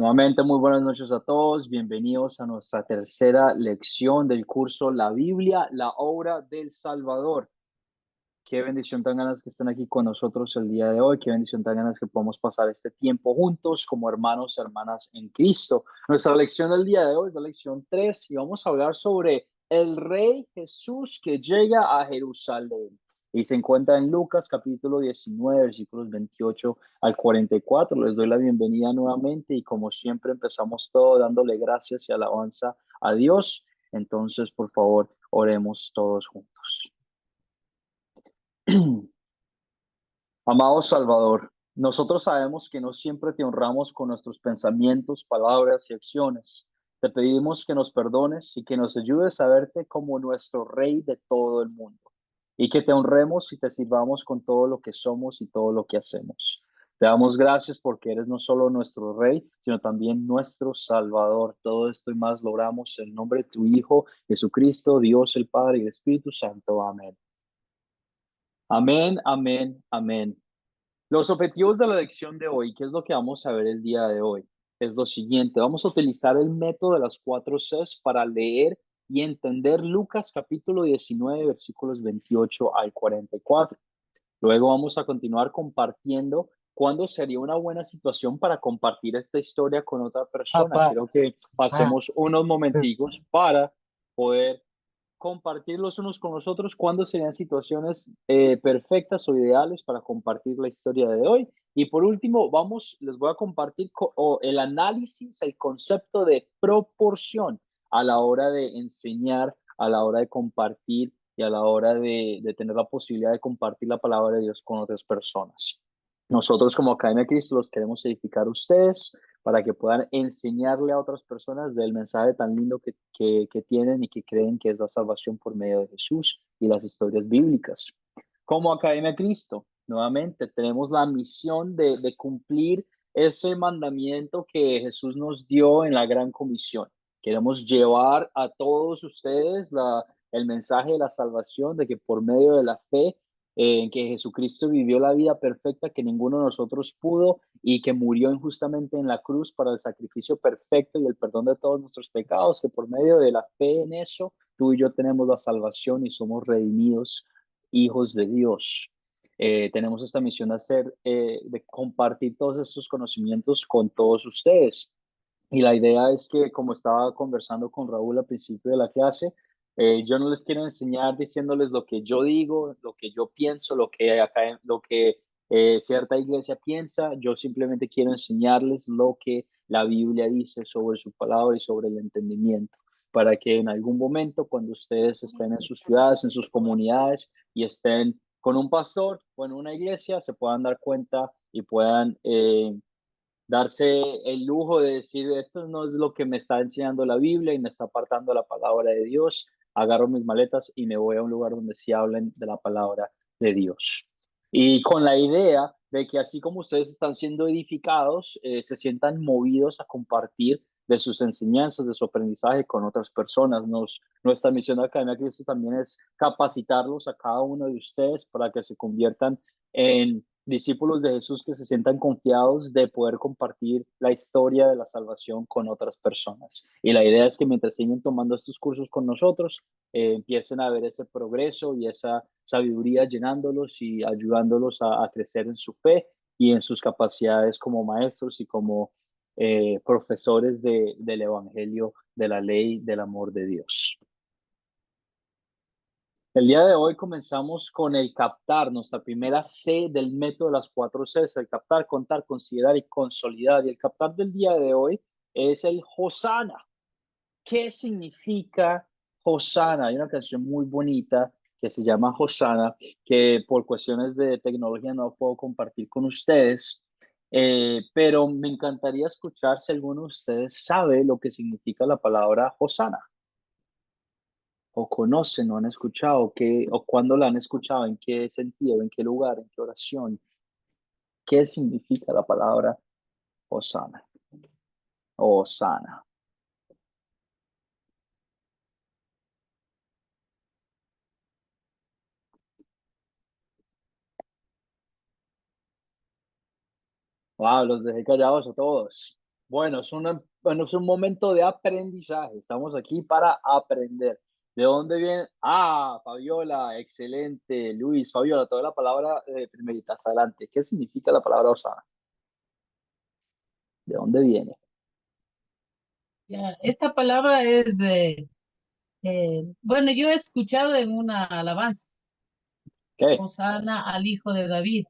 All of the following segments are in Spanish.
Nuevamente, muy buenas noches a todos. Bienvenidos a nuestra tercera lección del curso La Biblia, la obra del Salvador. Qué bendición tan ganas que estén aquí con nosotros el día de hoy. Qué bendición tan ganas que podamos pasar este tiempo juntos como hermanos y hermanas en Cristo. Nuestra lección del día de hoy es la lección 3 y vamos a hablar sobre el Rey Jesús que llega a Jerusalén. Y se encuentra en Lucas capítulo 19, versículos 28 al 44. Les doy la bienvenida nuevamente y como siempre empezamos todo dándole gracias y alabanza a Dios. Entonces, por favor, oremos todos juntos. Amado Salvador, nosotros sabemos que no siempre te honramos con nuestros pensamientos, palabras y acciones. Te pedimos que nos perdones y que nos ayudes a verte como nuestro Rey de todo el mundo y que te honremos y te sirvamos con todo lo que somos y todo lo que hacemos. Te damos gracias porque eres no solo nuestro Rey, sino también nuestro Salvador. Todo esto y más logramos en el nombre de tu Hijo, Jesucristo, Dios el Padre y el Espíritu Santo. Amén. Amén, amén, amén. Los objetivos de la lección de hoy, ¿qué es lo que vamos a ver el día de hoy? Es lo siguiente, vamos a utilizar el método de las cuatro Cs para leer y entender Lucas capítulo 19, versículos 28 al 44. Luego vamos a continuar compartiendo cuándo sería una buena situación para compartir esta historia con otra persona. Papá, Quiero que ah, pasemos unos momenticos para poder compartir los unos con los otros, cuándo serían situaciones perfectas o ideales para compartir la historia de hoy. Y por último, les voy a compartir el análisis, el concepto de proporción a la hora de enseñar, a la hora de compartir y a la hora de tener la posibilidad de compartir la palabra de Dios con otras personas. Nosotros como Academia de Cristo los queremos edificar a ustedes para que puedan enseñarle a otras personas del mensaje tan lindo que tienen y que creen que es la salvación por medio de Jesús y las historias bíblicas. Como Academia de Cristo, nuevamente tenemos la misión de cumplir ese mandamiento que Jesús nos dio en la Gran Comisión. Queremos llevar a todos ustedes el mensaje de la salvación, de que por medio de la fe en que Jesucristo vivió la vida perfecta que ninguno de nosotros pudo y que murió injustamente en la cruz para el sacrificio perfecto y el perdón de todos nuestros pecados, que por medio de la fe en eso, tú y yo tenemos la salvación y somos redimidos hijos de Dios. Tenemos esta misión de compartir todos estos conocimientos con todos ustedes. Y la idea es que, como estaba conversando con Raúl al principio de la clase, yo no les quiero enseñar diciéndoles lo que yo digo, lo que yo pienso, lo que cierta iglesia piensa. Yo simplemente quiero enseñarles lo que la Biblia dice sobre su palabra y sobre el entendimiento, para que en algún momento, cuando ustedes estén en sus ciudades, en sus comunidades y estén con un pastor o en una iglesia, se puedan dar cuenta y puedan darse el lujo de decir, esto no es lo que me está enseñando la Biblia y me está apartando la palabra de Dios. Agarro mis maletas y me voy a un lugar donde sí hablen de la palabra de Dios. Y con la idea de que así como ustedes están siendo edificados, se sientan movidos a compartir de sus enseñanzas, de su aprendizaje con otras personas. Nuestra misión de Academia Cristo también es capacitarlos a cada uno de ustedes para que se conviertan en discípulos de Jesús que se sientan confiados de poder compartir la historia de la salvación con otras personas. Y la idea es que mientras siguen tomando estos cursos con nosotros, empiecen a ver ese progreso y esa sabiduría llenándolos y ayudándolos a crecer en su fe y en sus capacidades como maestros y como profesores del Evangelio, de la ley, del amor de Dios. El día de hoy comenzamos con el captar, nuestra primera C del método de las cuatro Cs, el captar, contar, considerar y consolidar. Y el captar del día de hoy es el Hosana. ¿Qué significa Hosana? Hay una canción muy bonita que se llama Hosana, que por cuestiones de tecnología no puedo compartir con ustedes, pero me encantaría escuchar si alguno de ustedes sabe lo que significa la palabra Hosana o conocen o han escuchado, o cuándo la han escuchado, en qué sentido, en qué lugar, en qué oración, qué significa la palabra Hosana o Hosana. Wow, los dejé callados a todos. Bueno, bueno, es un momento de aprendizaje. Estamos aquí para aprender. ¿De dónde viene? Ah, Fabiola, excelente. Luis, Fabiola, toda la palabra primeritas, adelante. ¿Qué significa la palabra osana? ¿De dónde viene? Ya, esta palabra es, bueno, yo he escuchado en una alabanza, ¿Qué? Hosana al Hijo de David.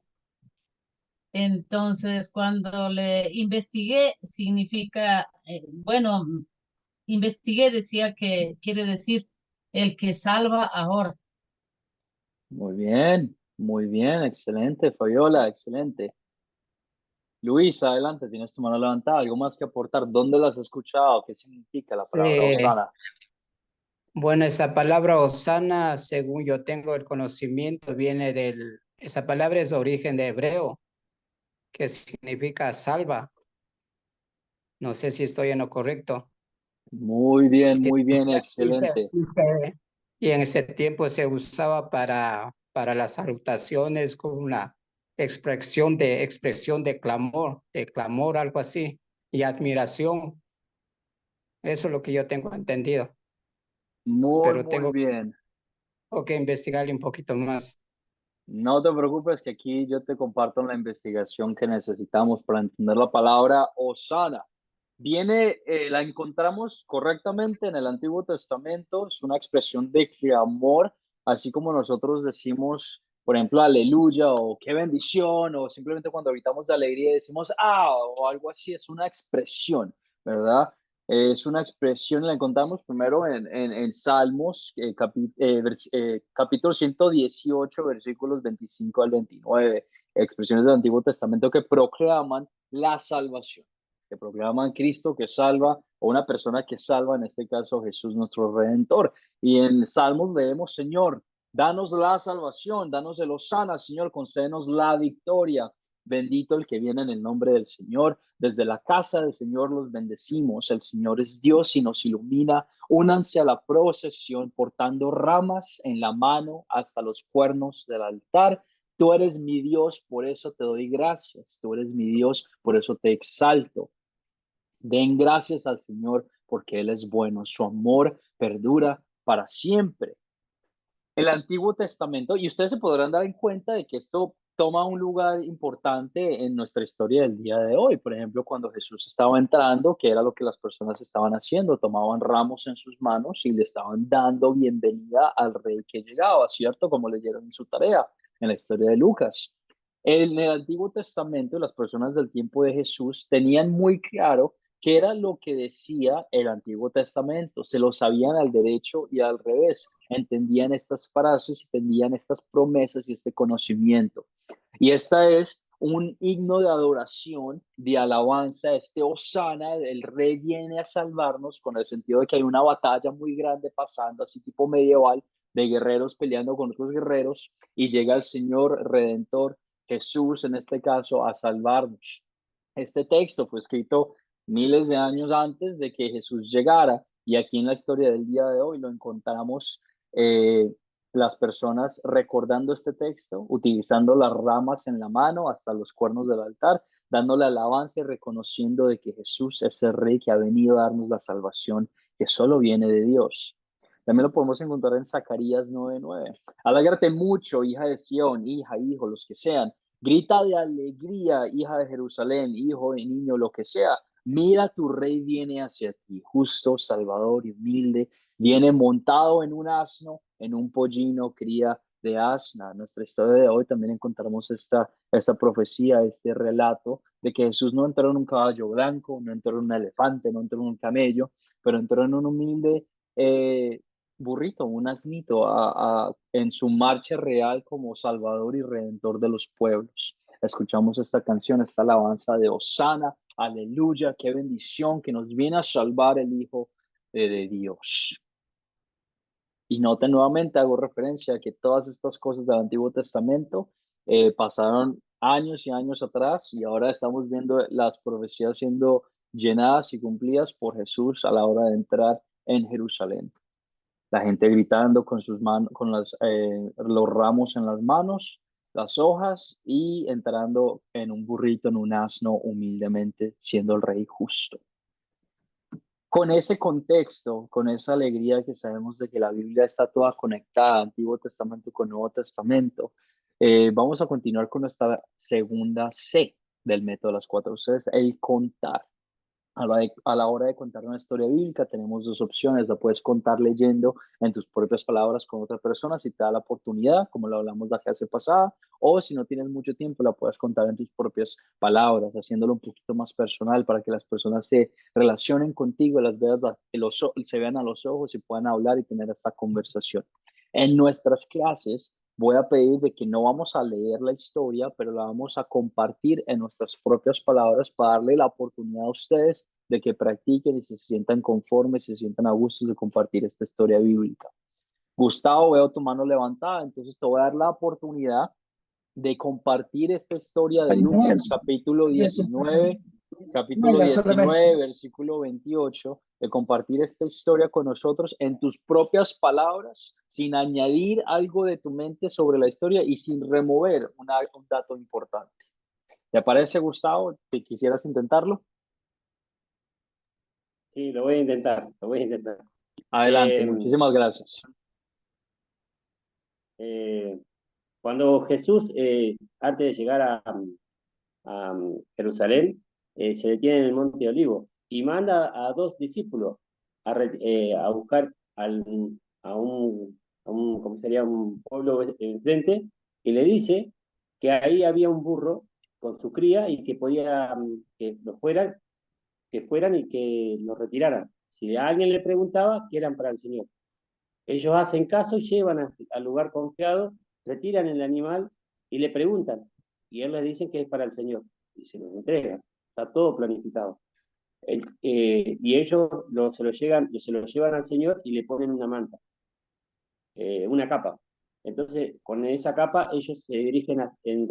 Entonces, cuando le investigué, significa, bueno, investigué, decía que quiere decir el que salva ahora. Muy bien, excelente, Fabiola, excelente. Luis, adelante, tienes tu mano levantada. ¿Algo más que aportar? ¿Dónde las has escuchado? ¿Qué significa la palabra Eh, osana? bueno, esa palabra Osana, según yo tengo el conocimiento, esa palabra es de origen de hebreo, que significa salva. No sé si estoy en lo correcto. Muy bien, Y se- excelente. y se- y en ese tiempo se usaba para las salutaciones con una expresión de clamor, algo así, y admiración. Eso es lo que yo tengo entendido, pero Muy bien. tengo que investigarle un poquito más. No te preocupes que aquí yo te comparto la investigación que necesitamos para entender la palabra Osana. La encontramos correctamente en el Antiguo Testamento, es una expresión de clamor, así como nosotros decimos, por ejemplo, aleluya o qué bendición, o simplemente cuando gritamos de alegría decimos o algo así, es una expresión, ¿verdad? Es una expresión, la encontramos primero en Salmos, capítulo 118, versículos 25 al 29, expresiones del Antiguo Testamento que proclaman la salvación, que proclaman Cristo que salva, o una persona que salva, en este caso Jesús nuestro Redentor. Y en Salmos leemos, Señor, danos la salvación, danos el Hosana, Señor, concédenos la victoria. Bendito el que viene en el nombre del Señor. Desde la casa del Señor los bendecimos. El Señor es Dios y nos ilumina. Únanse a la procesión portando ramas en la mano hasta los cuernos del altar. Tú eres mi Dios, por eso te doy gracias. Tú eres mi Dios, por eso te exalto. Den gracias al Señor porque Él es bueno. Su amor perdura para siempre. El Antiguo Testamento, y ustedes se podrán dar en cuenta de que esto toma un lugar importante en nuestra historia del día de hoy. Por ejemplo, cuando Jesús estaba entrando, ¿qué era lo que las personas estaban haciendo? Tomaban ramos en sus manos y le estaban dando bienvenida al rey que llegaba, ¿cierto? Como leyeron en su tarea, en la historia de Lucas. En el Antiguo Testamento, las personas del tiempo de Jesús tenían muy claro qué era lo que decía el Antiguo Testamento. Se lo sabían al derecho y al revés. Entendían estas frases y tenían estas promesas y este conocimiento. Y esta es un himno de adoración, de alabanza, este Osana, el rey viene a salvarnos, con el sentido de que hay una batalla muy grande pasando, así tipo medieval, de guerreros peleando con otros guerreros, y llega el Señor Redentor, Jesús en este caso, a salvarnos. Este texto fue escrito miles de años antes de que Jesús llegara, y aquí en la historia del día de hoy lo encontramos, eh, las personas recordando este texto, utilizando las ramas en la mano hasta los cuernos del altar, dándole alabanza y reconociendo de que Jesús es el Rey que ha venido a darnos la salvación que solo viene de Dios. También lo podemos encontrar en Zacarías 9:9. Alágrate mucho, hija de Sión, hija, hijo, los que sean. Grita de alegría, hija de Jerusalén, hijo de niño, lo que sea. Mira, tu rey viene hacia ti, justo, salvador y humilde. Viene montado en un asno, en un pollino, cría de asna. En nuestra historia de hoy también encontramos esta profecía, este relato de que Jesús no entró en un caballo blanco, no entró en un elefante, no entró en un camello, pero entró en un humilde eh, burrito, un asnito, en su marcha real como Salvador y Redentor de los pueblos. Escuchamos esta canción, esta alabanza de Osana, aleluya, qué bendición que nos viene a salvar el Hijo de Dios. Y noten nuevamente, hago referencia a que todas estas cosas del Antiguo Testamento pasaron años y años atrás y ahora estamos viendo las profecías siendo llenadas y cumplidas por Jesús a la hora de entrar en Jerusalén. La gente gritando con sus manos, con los ramos en las manos, las hojas y entrando en un burrito, en un asno, humildemente, siendo el rey justo. Con ese contexto, con esa alegría que sabemos de que la Biblia está toda conectada, Antiguo Testamento con Nuevo Testamento, vamos a continuar con nuestra segunda C del método de las 4 Cs, el contar. A la hora de contar una historia bíblica tenemos dos opciones. La puedes contar leyendo en tus propias palabras con otra persona si te da la oportunidad, como lo hablamos la clase pasada, o si no tienes mucho tiempo la puedes contar en tus propias palabras, haciéndolo un poquito más personal para que las personas se relacionen contigo, las veas, se vean a los ojos y puedan hablar y tener esta conversación. En nuestras clases voy a pedir de que no vamos a leer la historia, pero la vamos a compartir en nuestras propias palabras para darle la oportunidad a ustedes de que practiquen y se sientan conformes, se sientan a gusto de compartir esta historia bíblica. Gustavo, veo tu mano levantada, entonces te voy a dar la oportunidad de compartir esta historia de Lucas, capítulo 19, versículo 28, de compartir esta historia con nosotros en tus propias palabras, sin añadir algo de tu mente sobre la historia y sin remover un dato importante. ¿Te parece, Gustavo? ¿Te quisieras intentarlo? Sí, lo voy a intentar, lo voy a intentar. Adelante, muchísimas gracias. Cuando Jesús, antes de llegar a Jerusalén, se detiene en el Monte Olivo y manda a 2 discípulos a buscar a un, ¿cómo sería? Un pueblo enfrente, y le dice que ahí había un burro con su cría y que podía que fueran y que los retiraran. Si alguien le preguntaba, que eran para el Señor. Ellos hacen caso, llevan al lugar confiado, retiran el animal y le preguntan. Y él les dice que es para el Señor. Y se los entregan. Está todo planificado. Y ellos se lo llevan al Señor y le ponen una manta, una capa. Entonces, con esa capa, ellos se dirigen en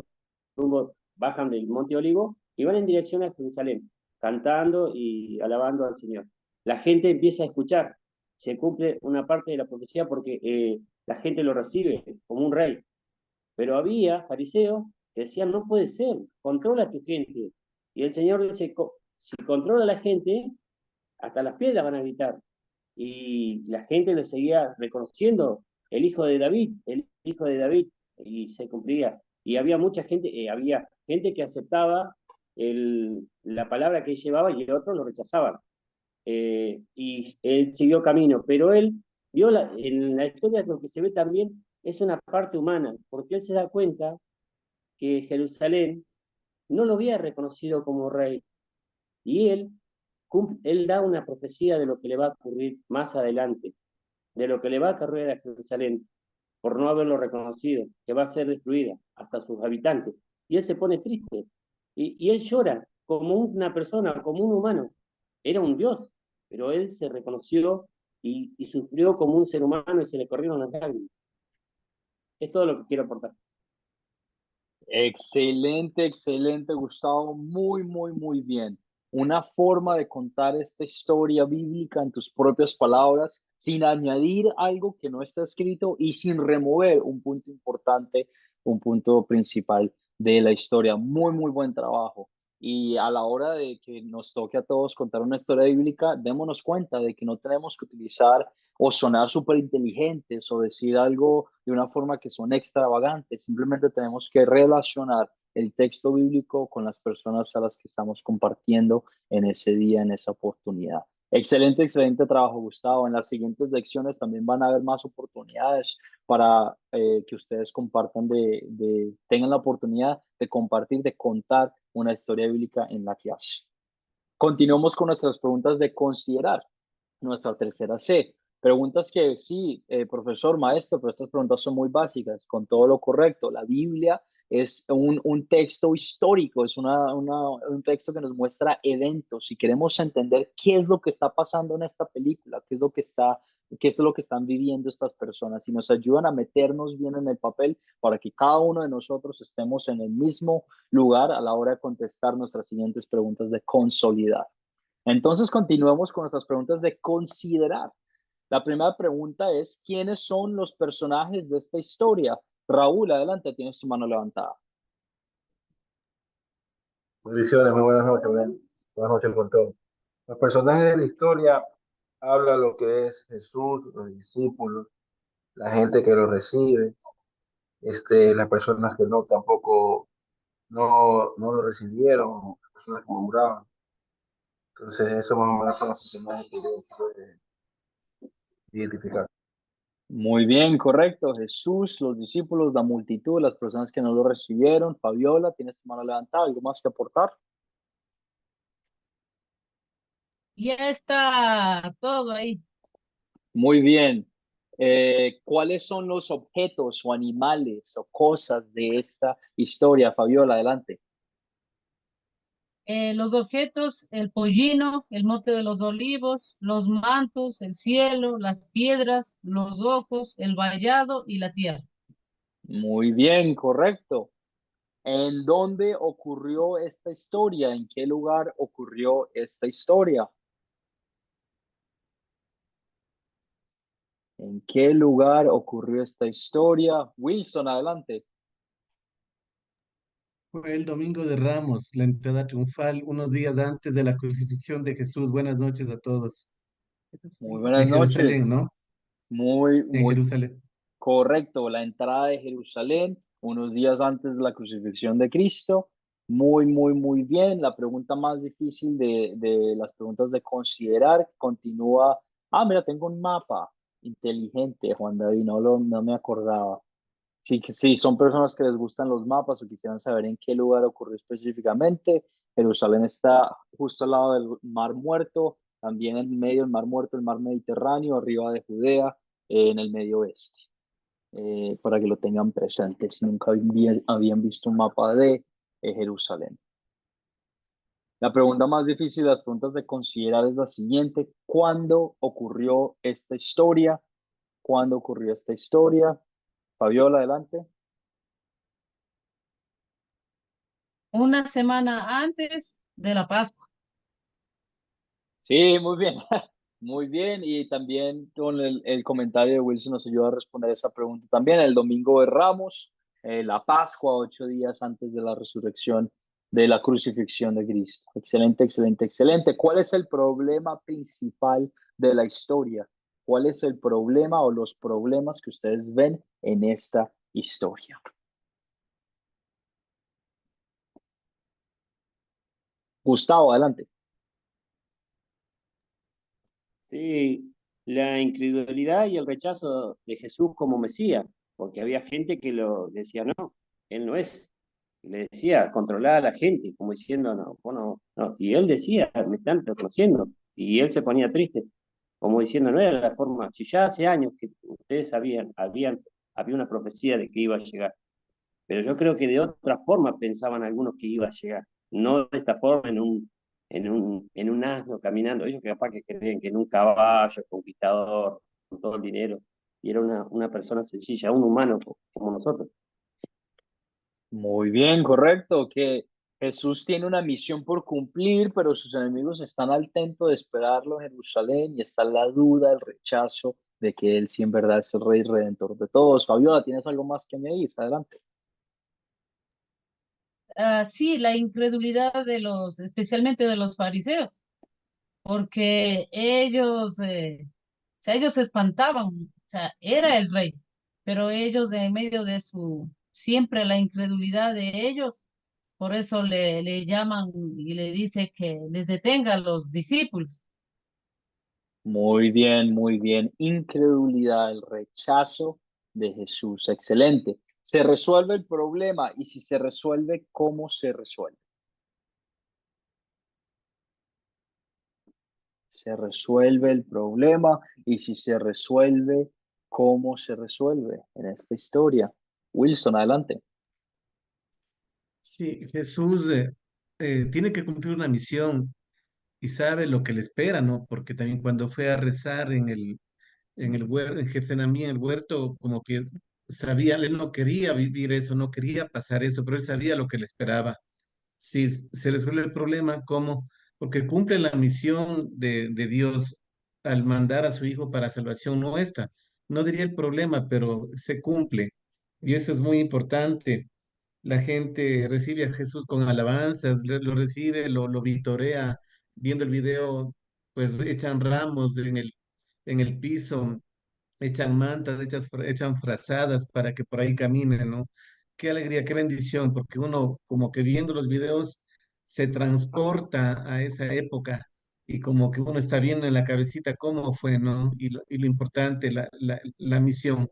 rumbo, bajan del Monte Olivo y van en dirección a Jerusalén, cantando y alabando al Señor. La gente empieza a escuchar, se cumple una parte de la profecía porque la gente lo recibe como un rey. Pero había fariseos que decían, no puede ser, controla a tu gente. Y el Señor dice, si controla a la gente, hasta las piedras van a gritar. Y la gente lo seguía reconociendo, el hijo de David, el hijo de David, y se cumplía. Y había mucha gente, había gente que aceptaba la palabra que él llevaba y otros lo rechazaban. Y él siguió camino, pero él vio en la historia lo que se ve también es una parte humana, porque él se da cuenta que Jerusalén no lo había reconocido como rey, y él da una profecía de lo que le va a ocurrir más adelante, de lo que le va a ocurrir a Jerusalén por no haberlo reconocido, que va a ser destruida hasta sus habitantes. Y él se pone triste, y él llora como una persona, como un humano. Era un Dios, pero él se reconoció y sufrió como un ser humano y se le corrieron las lágrimas. Es todo lo que quiero aportar. Excelente, excelente, Gustavo. Muy, muy, muy bien. Una forma de contar esta historia bíblica en tus propias palabras, sin añadir algo que no está escrito y sin remover un punto importante, un punto principal de la historia. Muy, muy buen trabajo. Y a la hora de que nos toque a todos contar una historia bíblica, démonos cuenta de que no tenemos que utilizar o sonar súper inteligentes o decir algo de una forma que son extravagantes. Simplemente tenemos que relacionar el texto bíblico con las personas a las que estamos compartiendo en ese día, en esa oportunidad. Excelente, excelente trabajo, Gustavo. En las siguientes lecciones también van a haber más oportunidades para que ustedes compartan, tengan la oportunidad de compartir, de contar una historia bíblica en la clase. Continuamos con nuestras preguntas de considerar. Nuestra tercera C. Preguntas que sí, profesor, maestro, pero estas preguntas son muy básicas, con todo lo correcto. La Biblia es un texto histórico, es un texto que nos muestra eventos y queremos entender qué es lo que está pasando en esta película, qué es lo que están viviendo estas personas y nos ayudan a meternos bien en el papel para que cada uno de nosotros estemos en el mismo lugar a la hora de contestar nuestras siguientes preguntas de consolidar. Entonces, continuemos con nuestras preguntas de considerar. La primera pregunta es, ¿quiénes son los personajes de esta historia? Raúl, adelante, tienes tu mano levantada. Bendiciones, muy buenas noches, buenas noches con todos. Los personajes de la historia hablan lo que es Jesús, los discípulos, la gente que lo recibe, las personas que no tampoco no lo recibieron, las personas que murmuraban. Entonces, eso más o menos son los personajes que yo puedo identificar. Muy bien, correcto. Jesús, los discípulos, la multitud, las personas que no lo recibieron. Fabiola, tienes tu mano levantada. ¿Algo más que aportar? Ya está todo ahí. Muy bien. ¿Cuáles son los objetos o animales o cosas de esta historia? Fabiola, adelante. Los objetos, el pollino, el monte de los olivos, los mantos, el cielo, las piedras, los ojos, el vallado y la tierra. Muy bien, correcto. ¿En dónde ocurrió esta historia? ¿En qué lugar ocurrió esta historia? ¿En qué lugar ocurrió esta historia? Wilson, adelante. Fue el domingo de Ramos, la entrada triunfal, unos días antes de la crucifixión de Jesús. Buenas noches a todos. Muy buenas En Jerusalén, noches. ¿no? Muy, En muy Jerusalén. correcto. La entrada de Jerusalén, unos días antes de la crucifixión de Cristo. Muy, muy, muy bien. La pregunta más difícil de las preguntas de considerar continúa. Ah, mira, tengo un mapa inteligente, Juan David, no me acordaba. Sí, sí, son personas que les gustan los mapas o quisieran saber en qué lugar ocurrió específicamente. Jerusalén está justo al lado del Mar Muerto, también en medio del Mar Muerto, el Mar Mediterráneo, arriba de Judea, en el medio oeste, para que lo tengan presente si nunca habían visto un mapa de Jerusalén. La pregunta más difícil, las preguntas de considerar es la siguiente: ¿cuándo ocurrió esta historia? ¿Cuándo ocurrió esta historia? Fabiola, adelante. Una semana antes de la Pascua. Sí, muy bien, muy bien. Y también con el comentario de Wilson nos ayuda a responder esa pregunta también. El domingo de Ramos, la Pascua, 8 días antes de la resurrección, de la crucifixión de Cristo. Excelente, excelente, excelente. ¿Cuál es el problema principal de la historia? ¿Cuál es el problema o los problemas que ustedes ven en esta historia? Gustavo, adelante. Sí, la incredulidad y el rechazo de Jesús como Mesías, porque había gente que lo decía, no, él no es. Y le decía, controlar a la gente, como diciendo, no, vos no, no. Y él decía, me están reconociendo. Y él se ponía triste, como diciendo, no era la forma, si ya hace años que ustedes había una profecía de que iba a llegar. Pero yo creo que de otra forma pensaban algunos que iba a llegar, no de esta forma en un asno caminando. Ellos que capaz que creen que en un caballo, conquistador, con todo el dinero, y era una persona sencilla, un humano como nosotros. Muy bien, correcto, que Jesús tiene una misión por cumplir, pero sus enemigos están al tanto de esperarlo en Jerusalén y está la duda, el rechazo de que él sí en verdad es el rey redentor de todos. Fabiola, ¿tienes algo más que añadir? Adelante. Sí, la incredulidad de los, especialmente de los fariseos, porque ellos, o sea, ellos se espantaban, o sea, era el rey, pero ellos de en medio de su, siempre la incredulidad de ellos, por eso le llaman y le dice que les detenga a los discípulos. Muy bien, muy bien. Incredulidad, el rechazo de Jesús. Excelente. Se resuelve el problema y si se resuelve, ¿cómo se resuelve? Se resuelve el problema y si se resuelve, ¿cómo se resuelve en esta historia? Wilson, adelante. Sí, Jesús tiene que cumplir una misión y sabe lo que le espera, ¿no? Porque también cuando fue a rezar en el huerto, en Getsemaní, en el huerto, como que sabía, él no quería vivir eso, no quería pasar eso, pero él sabía lo que le esperaba. Si se resuelve el problema, ¿cómo? Porque cumple la misión de Dios al mandar a su Hijo para salvación nuestra. No diría el problema, pero se cumple. Y eso es muy importante. La gente recibe a Jesús con alabanzas, lo recibe, lo vitorea, viendo el video, pues echan ramos en el piso, echan mantas, echan frazadas para que por ahí caminen, ¿no? Qué alegría, qué bendición, porque uno como que viendo los videos se transporta a esa época y como que uno está viendo en la cabecita cómo fue, ¿no? Y lo importante, la misión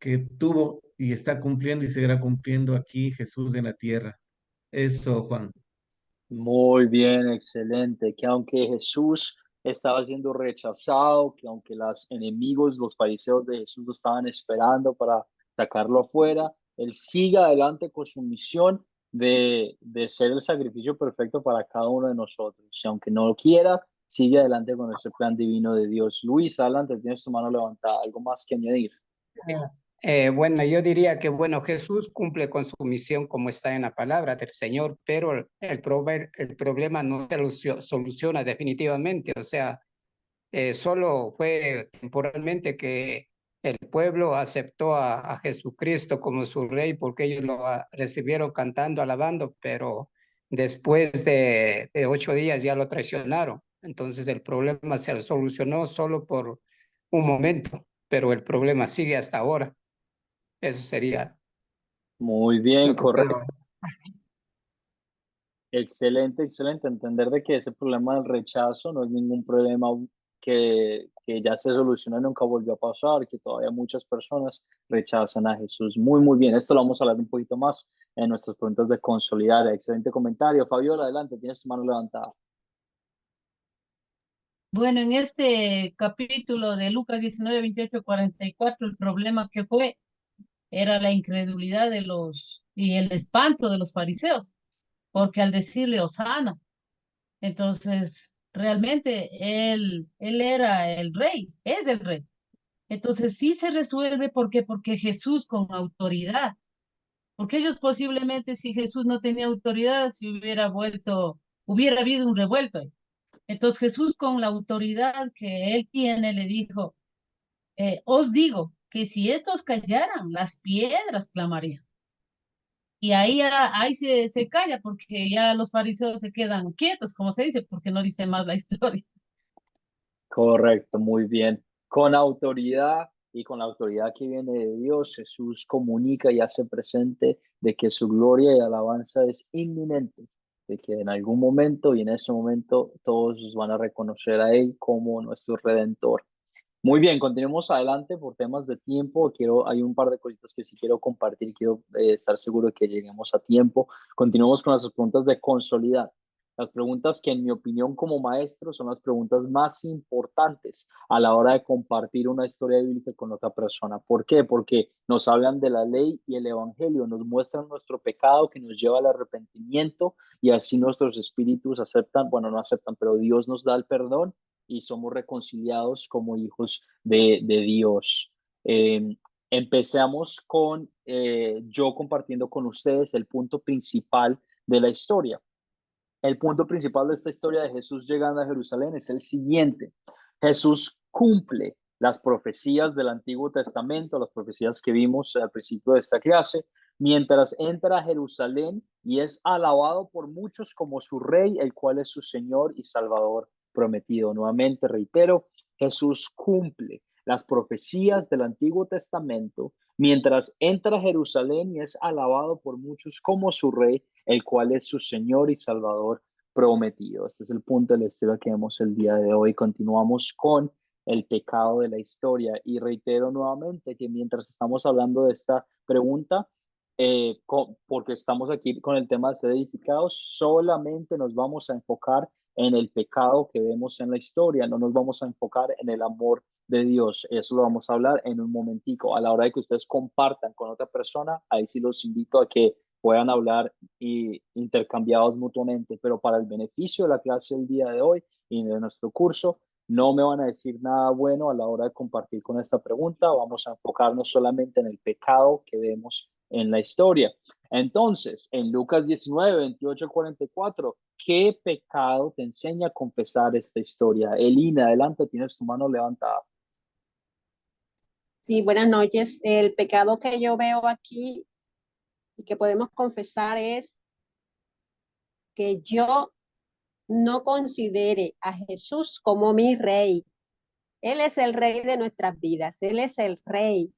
que tuvo y está cumpliendo y seguirá cumpliendo aquí Jesús en la tierra. Eso, Juan. Muy bien, excelente. Que aunque Jesús estaba siendo rechazado, que aunque los enemigos, los fariseos de Jesús lo estaban esperando para sacarlo afuera, él sigue adelante con su misión de ser el sacrificio perfecto para cada uno de nosotros. Y aunque no lo quiera, sigue adelante con ese plan divino de Dios. Luis, adelante, tienes tu mano levantada. ¿Algo más que añadir? Bueno, yo diría que, bueno, Jesús cumple con su misión como está en la palabra del Señor, pero el problema no se soluciona definitivamente. O sea, solo fue temporalmente que el pueblo aceptó a Jesucristo como su rey porque ellos lo recibieron cantando, alabando, pero después de 8 días ya lo traicionaron. Entonces el problema se solucionó solo por un momento, pero el problema sigue hasta ahora. Eso sería Muy bien, lo que puedo. correcto. Excelente, excelente. Entender de que ese problema del rechazo no es ningún problema que ya se solucionó y nunca volvió a pasar, que todavía muchas personas rechazan a Jesús. Muy, muy bien. Esto lo vamos a hablar un poquito más en nuestras preguntas de consolidar. Excelente comentario. Fabiola, adelante, tienes tu mano levantada. Bueno, en este capítulo de Lucas 19, 28, 44, el problema que fue era la incredulidad de los y el espanto de los fariseos, porque al decirle Hosana, entonces realmente él era el rey, es el rey. Entonces sí se resuelve, ¿por qué? Porque Jesús con autoridad, porque ellos posiblemente si Jesús no tenía autoridad, si hubiera habido un revuelto ahí. Entonces Jesús con la autoridad que él tiene le dijo, os digo que si estos callaran, las piedras clamarían. Y ahí se calla porque ya los fariseos se quedan quietos, como se dice, porque no dice más la historia. Correcto, muy bien. Con autoridad y con la autoridad que viene de Dios, Jesús comunica y hace presente de que su gloria y alabanza es inminente, de que en algún momento y en ese momento todos van a reconocer a Él como nuestro Redentor. Muy bien, continuemos adelante por temas de tiempo. Hay un par de cositas que sí quiero compartir, quiero estar seguro de que lleguemos a tiempo. Continuemos con las preguntas de consolidar. Las preguntas que en mi opinión como maestro son las preguntas más importantes a la hora de compartir una historia bíblica con otra persona. ¿Por qué? Porque nos hablan de la ley y el evangelio, nos muestran nuestro pecado que nos lleva al arrepentimiento y así nuestros espíritus aceptan, bueno, no aceptan, pero Dios nos da el perdón y somos reconciliados como hijos de Dios. Eh, Empecemos con yo compartiendo con ustedes el punto principal de la historia. El punto principal de esta historia de Jesús llegando a Jerusalén es el siguiente. Jesús cumple las profecías del Antiguo Testamento, las profecías que vimos al principio de esta clase, mientras entra a Jerusalén y es alabado por muchos como su rey, el cual es su Señor y Salvador prometido. Nuevamente reitero, Jesús cumple las profecías del Antiguo Testamento mientras entra a Jerusalén y es alabado por muchos como su rey, el cual es su Señor y Salvador prometido. Este es el punto de la historia que vemos el día de hoy. Continuamos con el pecado de la historia y reitero nuevamente que mientras estamos hablando de esta pregunta, porque estamos aquí con el tema de ser edificados, solamente nos vamos a enfocar en el pecado que vemos en la historia, no nos vamos a enfocar en el amor de Dios. Eso lo vamos a hablar en un momentico. A la hora de que ustedes compartan con otra persona, ahí sí los invito a que puedan hablar y intercambiados mutuamente, pero para el beneficio de la clase del día de hoy y de nuestro curso, no me van a decir nada bueno a la hora de compartir con esta pregunta. Vamos a enfocarnos solamente en el pecado que vemos en la historia. Entonces, en Lucas 19, 28, 44, ¿qué pecado te enseña a confesar esta historia? Elina, adelante, tienes tu mano levantada. Sí, buenas noches. El pecado que yo veo aquí y que podemos confesar es que yo no considere a Jesús como mi rey. Él es el rey de nuestras vidas, Él es el rey.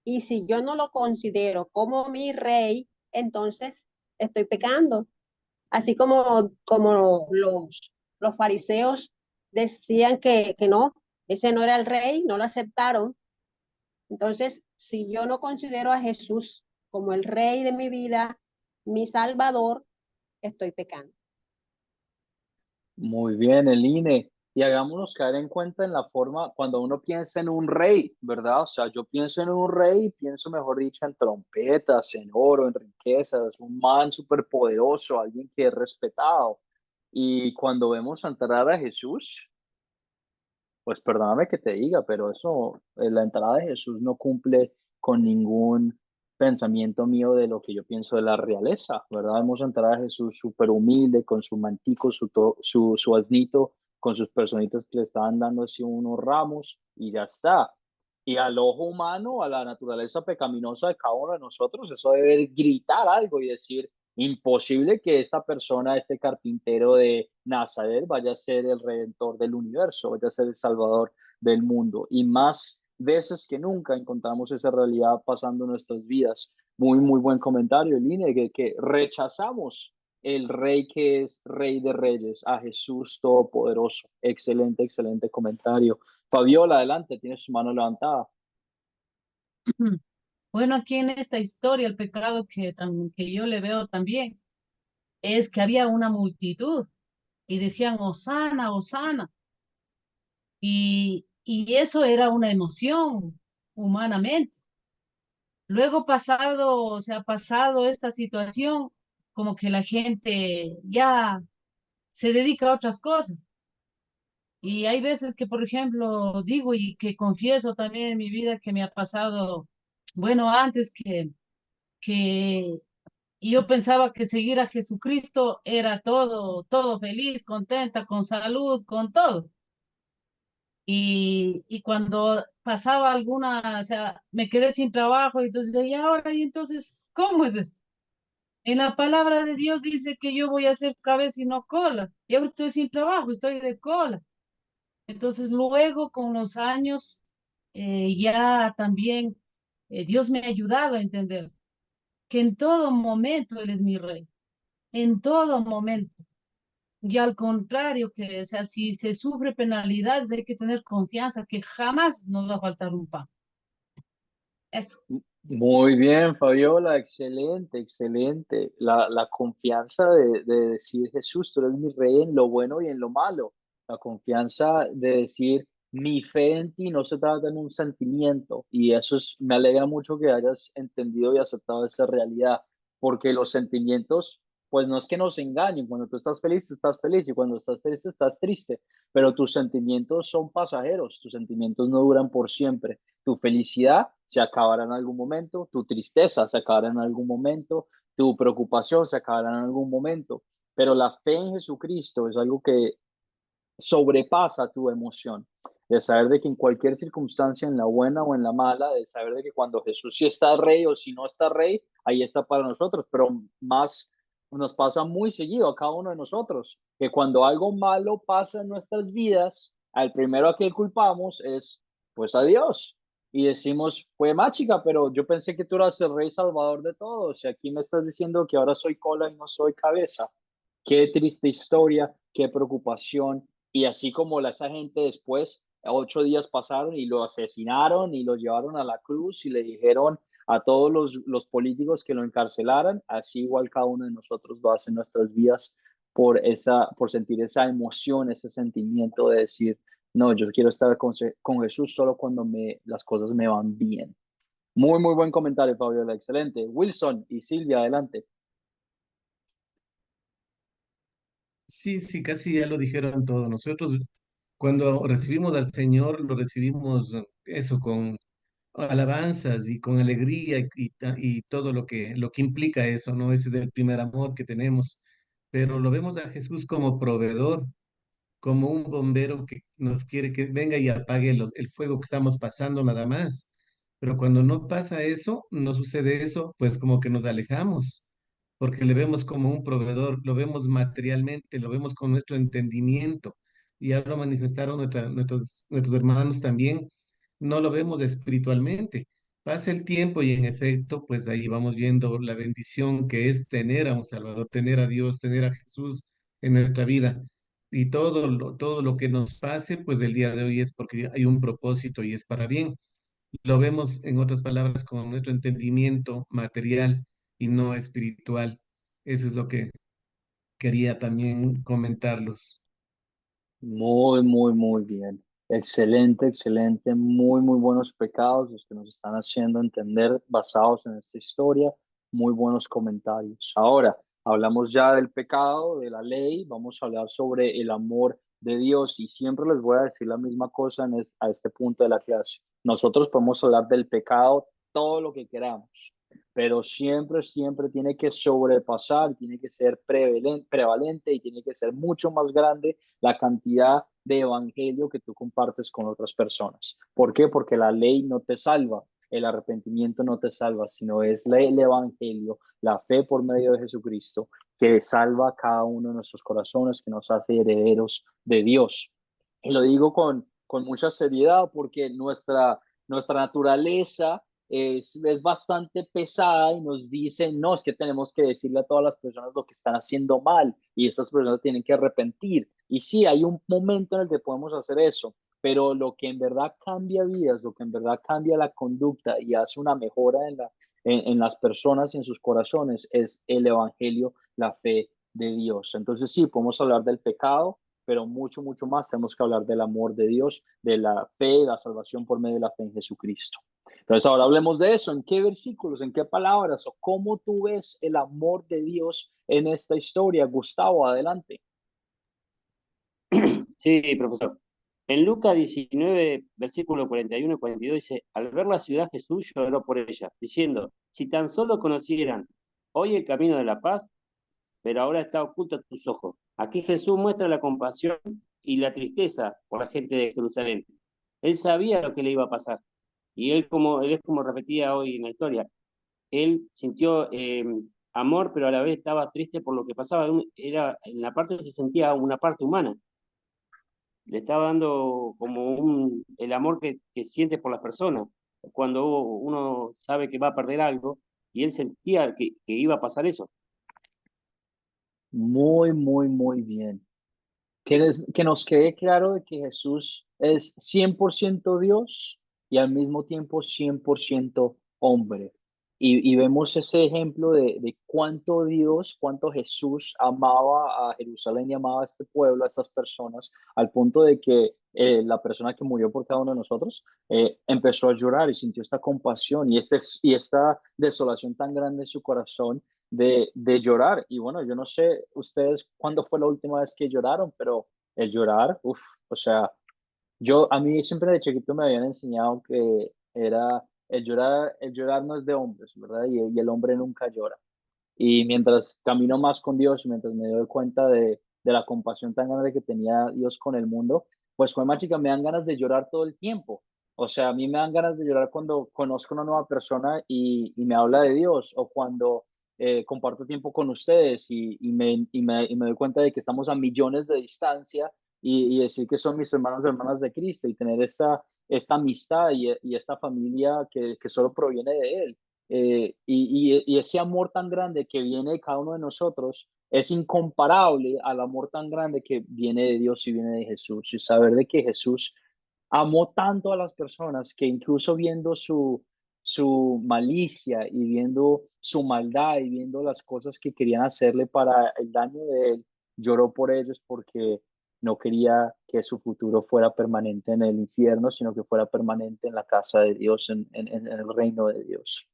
Y si yo no lo considero como mi rey, entonces estoy pecando. Así como los fariseos decían que no, ese no era el rey, no lo aceptaron. Entonces, si yo no considero a Jesús como el rey de mi vida, mi salvador, estoy pecando. Muy bien, Eline. Y hagámonos caer en cuenta en la forma, cuando uno piensa en un rey, ¿verdad? O sea, yo pienso en un rey, pienso, mejor dicho, en trompetas, en oro, en riquezas, un man súper poderoso, alguien que es respetado. Y cuando vemos entrar a Jesús, pues perdóname que te diga, pero eso, la entrada de Jesús no cumple con ningún pensamiento mío de lo que yo pienso de la realeza, ¿verdad? Vemos entrar a Jesús súper humilde, con su mantico, su asnito, con sus personitas que le estaban dando así unos ramos y ya está. Y al ojo humano, a la naturaleza pecaminosa de cada uno de nosotros, eso debe gritar algo y decir, imposible que esta persona, este carpintero de Nazaret, vaya a ser el redentor del universo, vaya a ser el salvador del mundo. Y más veces que nunca encontramos esa realidad pasando en nuestras vidas. Muy, muy buen comentario, Eline, que rechazamos el rey que es rey de reyes, a Jesús Todopoderoso. Excelente, excelente comentario. Fabiola, adelante, tienes su mano levantada. Bueno, aquí en esta historia, el pecado que yo le veo también es que había una multitud y decían, Hosana, Hosana. Y eso era una emoción humanamente. Luego se ha pasado esta situación, como que la gente ya se dedica a otras cosas. Y hay veces que, por ejemplo, digo y que confieso también en mi vida que me ha pasado, bueno, antes que yo pensaba que seguir a Jesucristo era todo feliz, contenta, con salud, con todo. Y cuando pasaba alguna, o sea, me quedé sin trabajo, y entonces, ¿y ahora? ¿Y entonces cómo es esto? En la palabra de Dios dice que yo voy a ser cabeza y no cola. Y ahora estoy sin trabajo, estoy de cola. Entonces, luego con los años, ya también Dios me ha ayudado a entender que en todo momento Él es mi rey, en todo momento. Y al contrario, que o sea, si se sufre penalidades, hay que tener confianza que jamás nos va a faltar un pan. Eso. Muy bien, Fabiola, excelente, excelente. La confianza de decir, Jesús, tú eres mi rey en lo bueno y en lo malo. La confianza de decir, mi fe en ti no se trata de un sentimiento. Y eso me alegra mucho que hayas entendido y aceptado esa realidad, porque los sentimientos, pues no es que nos engañen. Cuando tú estás feliz, y cuando estás triste, estás triste. Pero tus sentimientos son pasajeros, tus sentimientos no duran por siempre. Tu felicidad se acabará en algún momento, tu tristeza se acabará en algún momento, tu preocupación se acabará en algún momento, pero la fe en Jesucristo es algo que sobrepasa tu emoción, de saber de que en cualquier circunstancia, en la buena o en la mala, de saber de que cuando Jesús sí está rey o si no está rey, ahí está para nosotros, pero más nos pasa muy seguido a cada uno de nosotros, que cuando algo malo pasa en nuestras vidas, al primero a que culpamos es pues a Dios. Y decimos, fue mágica, pero yo pensé que tú eras el rey salvador de todos, y aquí me estás diciendo que ahora soy cola y no soy cabeza. Qué triste historia, qué preocupación. Y así como esa gente después, 8 días pasaron y lo asesinaron y lo llevaron a la cruz y le dijeron a todos los políticos que lo encarcelaran, así igual cada uno de nosotros lo hace en nuestras vidas por sentir esa emoción, ese sentimiento de decir, no, yo quiero estar con Jesús solo cuando las cosas me van bien. Muy, muy buen comentario, Fabiola, excelente. Wilson y Silvia, adelante. Sí, sí, casi ya lo dijeron todo. Nosotros cuando recibimos al Señor, lo recibimos eso con alabanzas y con alegría y todo lo que implica eso, ¿no? Ese es el primer amor que tenemos. Pero lo vemos a Jesús como proveedor, como un bombero que nos quiere que venga y apague el fuego que estamos pasando nada más. Pero cuando no pasa eso, no sucede eso, pues como que nos alejamos, porque le vemos como un proveedor, lo vemos materialmente, lo vemos con nuestro entendimiento. Y ya lo manifestaron nuestros hermanos también, no lo vemos espiritualmente. Pasa el tiempo y en efecto, pues ahí vamos viendo la bendición que es tener a un Salvador, tener a Dios, tener a Jesús en nuestra vida. Y todo lo que nos pase, pues el día de hoy es porque hay un propósito y es para bien. Lo vemos, en otras palabras, con nuestro entendimiento material y no espiritual. Eso es lo que quería también comentarlos. Muy, muy, muy bien. Excelente, excelente. Muy, muy buenos pecados los que nos están haciendo entender basados en esta historia. Muy buenos comentarios. Ahora, hablamos ya del pecado, de la ley. Vamos a hablar sobre el amor de Dios y siempre les voy a decir la misma cosa a este punto de la clase. Nosotros podemos hablar del pecado todo lo que queramos, pero siempre, siempre tiene que sobrepasar, tiene que ser prevalente y tiene que ser mucho más grande la cantidad de evangelio que tú compartes con otras personas. ¿Por qué? Porque la ley no te salva, el arrepentimiento no te salva, sino es el evangelio, la fe por medio de Jesucristo, que salva a cada uno de nuestros corazones, que nos hace herederos de Dios. Y lo digo con mucha seriedad porque nuestra naturaleza es bastante pesada y nos dice, no, es que tenemos que decirle a todas las personas lo que están haciendo mal y estas personas tienen que arrepentir. Y sí, hay un momento en el que podemos hacer eso, pero lo que en verdad cambia vidas, lo que en verdad cambia la conducta y hace una mejora en las personas y en sus corazones es el evangelio, la fe de Dios. Entonces sí, podemos hablar del pecado, pero mucho, mucho más tenemos que hablar del amor de Dios, de la fe, la salvación por medio de la fe en Jesucristo. Entonces ahora hablemos de eso, en qué versículos, en qué palabras o cómo tú ves el amor de Dios en esta historia. Gustavo, adelante. Sí, profesor. En Lucas 19, versículo 41 y 42 dice, al ver la ciudad Jesús lloró por ella, diciendo, si tan solo conocieran hoy el camino de la paz, pero ahora está oculto a tus ojos. Aquí Jesús muestra la compasión y la tristeza por la gente de Jerusalén. Él sabía lo que le iba a pasar. Y él es como repetía hoy en la historia, él sintió amor, pero a la vez estaba triste por lo que pasaba. Era, en la parte se sentía una parte humana. Le estaba dando como el amor que siente por las personas. Cuando uno sabe que va a perder algo, y él sentía que iba a pasar eso. Muy, muy, muy bien. Que nos quede claro de que Jesús es 100% Dios y al mismo tiempo 100% hombre. Y vemos ese ejemplo de cuánto Dios, cuánto Jesús amaba a Jerusalén y amaba a este pueblo, a estas personas, al punto de que la persona que murió por cada uno de nosotros empezó a llorar y sintió esta compasión y esta desolación tan grande en su corazón de llorar. Y bueno, yo no sé ustedes cuándo fue la última vez que lloraron, pero el llorar, uff, o sea, a mí siempre de chiquito me habían enseñado que era el llorar no es de hombres, ¿verdad? Y el hombre nunca llora. Y mientras camino más con Dios, mientras me doy cuenta de la compasión tan grande que tenía Dios con el mundo, pues fue más chica, me dan ganas de llorar todo el tiempo. O sea, a mí me dan ganas de llorar cuando conozco una nueva persona y me habla de Dios, o cuando comparto tiempo con ustedes y me doy cuenta de que estamos a millones de distancia y decir que son mis hermanos y hermanas de Cristo y tener esta amistad y esta familia que solo proviene de Él. Y ese amor tan grande que viene de cada uno de nosotros es incomparable al amor tan grande que viene de Dios y viene de Jesús. Y saber de que Jesús amó tanto a las personas que incluso viendo su malicia y viendo su maldad y viendo las cosas que querían hacerle para el daño de él, lloró por ellos porque no quería que su futuro fuera permanente en el infierno, sino que fuera permanente en la casa de Dios, en el reino de Dios.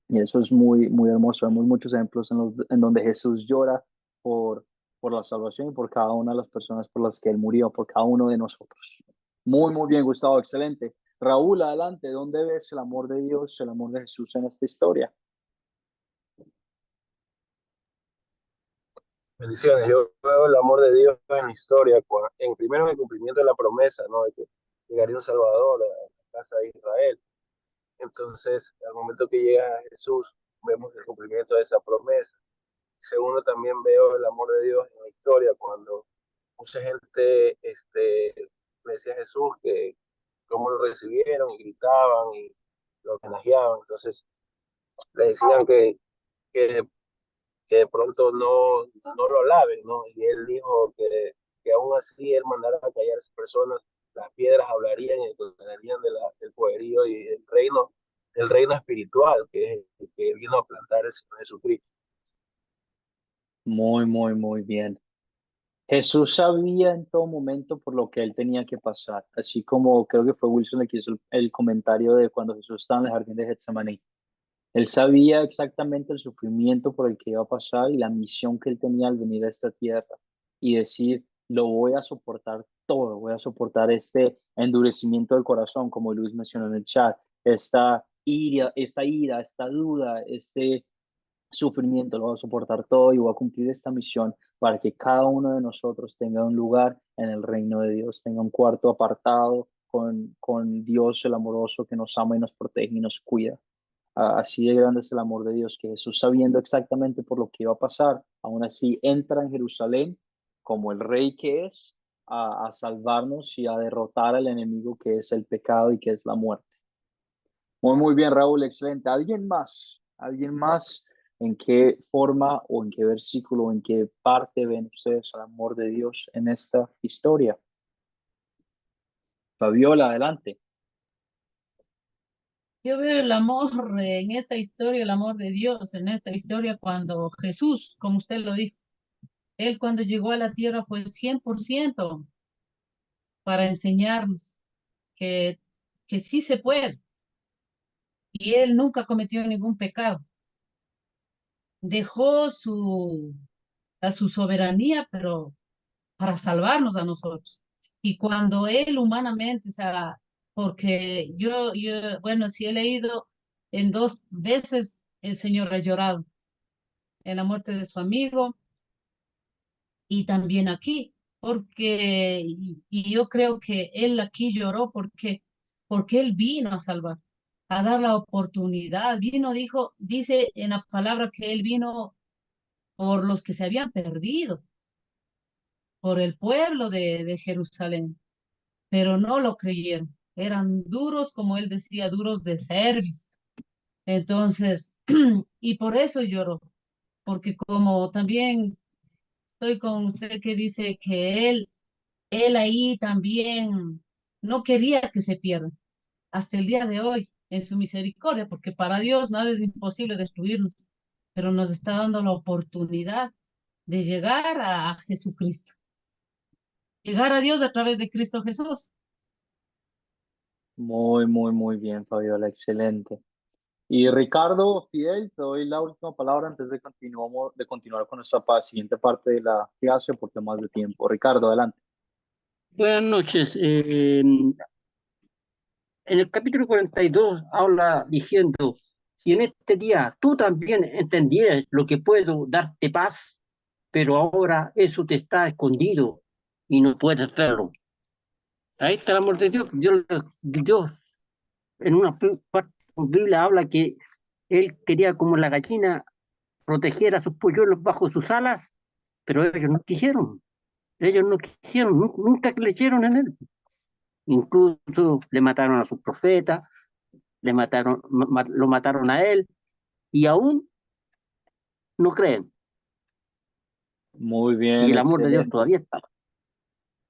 Y eso es muy, muy hermoso. Vemos muchos ejemplos en donde Jesús llora por, por la salvación y por cada una de las personas por las que Él murió, por cada uno de nosotros. Muy, muy bien, Gustavo, excelente. Raúl, adelante, ¿dónde ves el amor de Dios, el amor de Jesús en esta historia? Bendiciones. Yo veo el amor de Dios en la historia, primero en el cumplimiento de la promesa, ¿no? De que llegaría un Salvador a la casa de Israel. Entonces, al momento que llega Jesús, vemos el cumplimiento de esa promesa. Segundo, también veo el amor de Dios en la historia, cuando mucha gente le decía a Jesús que cómo lo recibieron y gritaban y lo homenajeaban. Entonces, le decían que, que de pronto no lo alaben, ¿no? Y él dijo que aún así él mandara a callar a esas personas, las piedras hablarían y hablarían del poderío y el reino espiritual que es el que vino a plantar el Señor Jesucristo. Muy, muy, muy bien. Jesús sabía en todo momento por lo que él tenía que pasar, así como creo que fue Wilson el que hizo el comentario de cuando Jesús estaba en el jardín de Getsemaní. Él sabía exactamente el sufrimiento por el que iba a pasar y la misión que él tenía al venir a esta tierra y decir, lo voy a soportar todo, voy a soportar este endurecimiento del corazón, como Luis mencionó en el chat, esta duda, este sufrimiento, lo voy a soportar todo y voy a cumplir esta misión para que cada uno de nosotros tenga un lugar en el reino de Dios, tenga un cuarto apartado con Dios el amoroso que nos ama y nos protege y nos cuida. Así de grande es el amor de Dios, que Jesús, sabiendo exactamente por lo que iba a pasar, aún así entra en Jerusalén como el rey que es, a salvarnos y a derrotar al enemigo que es el pecado y que es la muerte. Muy, muy bien, Raúl, excelente. ¿Alguien más? ¿Alguien más? ¿En qué forma o en qué versículo o en qué parte ven ustedes el amor de Dios en esta historia? Fabiola, adelante. Yo veo el amor en esta historia, el amor de Dios en esta historia cuando Jesús, como usted lo dijo, él cuando llegó a la tierra fue 100% para enseñarnos que, que sí se puede. Y él nunca cometió ningún pecado. Dejó a su soberanía, pero para salvarnos a nosotros. Y cuando él humanamente, o sea, porque bueno, sí he leído en 2 veces el Señor ha llorado en la muerte de su amigo y también aquí, y yo creo que él aquí lloró porque él vino a salvar, a dar la oportunidad, dice en la palabra que él vino por los que se habían perdido, por el pueblo de Jerusalén, pero no lo creyeron. Eran duros, como él decía, duros de cerviz. Entonces, y por eso lloró, porque como también estoy con usted que dice que él ahí también no quería que se pierdan hasta el día de hoy en su misericordia, porque para Dios nada es imposible destruirnos, pero nos está dando la oportunidad de llegar a Jesucristo, llegar a Dios a través de Cristo Jesús. Muy, muy, muy bien, Fabiola, excelente. Y Ricardo, Fidel, te doy la última palabra antes de continuar con esta siguiente parte de la clase por temas de tiempo. Ricardo, adelante. Buenas noches. En el capítulo 42 habla diciendo, si en este día tú también entendieras lo que puedo darte paz, pero ahora eso te está escondido y no puedes verlo. Ahí está el amor de Dios. Dios en una parte de la Biblia habla que él quería como la gallina proteger a sus polluelos bajo sus alas, pero ellos no quisieron. Ellos no quisieron, nunca creyeron en él. Incluso le mataron a sus profetas, lo mataron a él y aún no creen. Muy Y bien, el amor de Dios excelente. todavía está.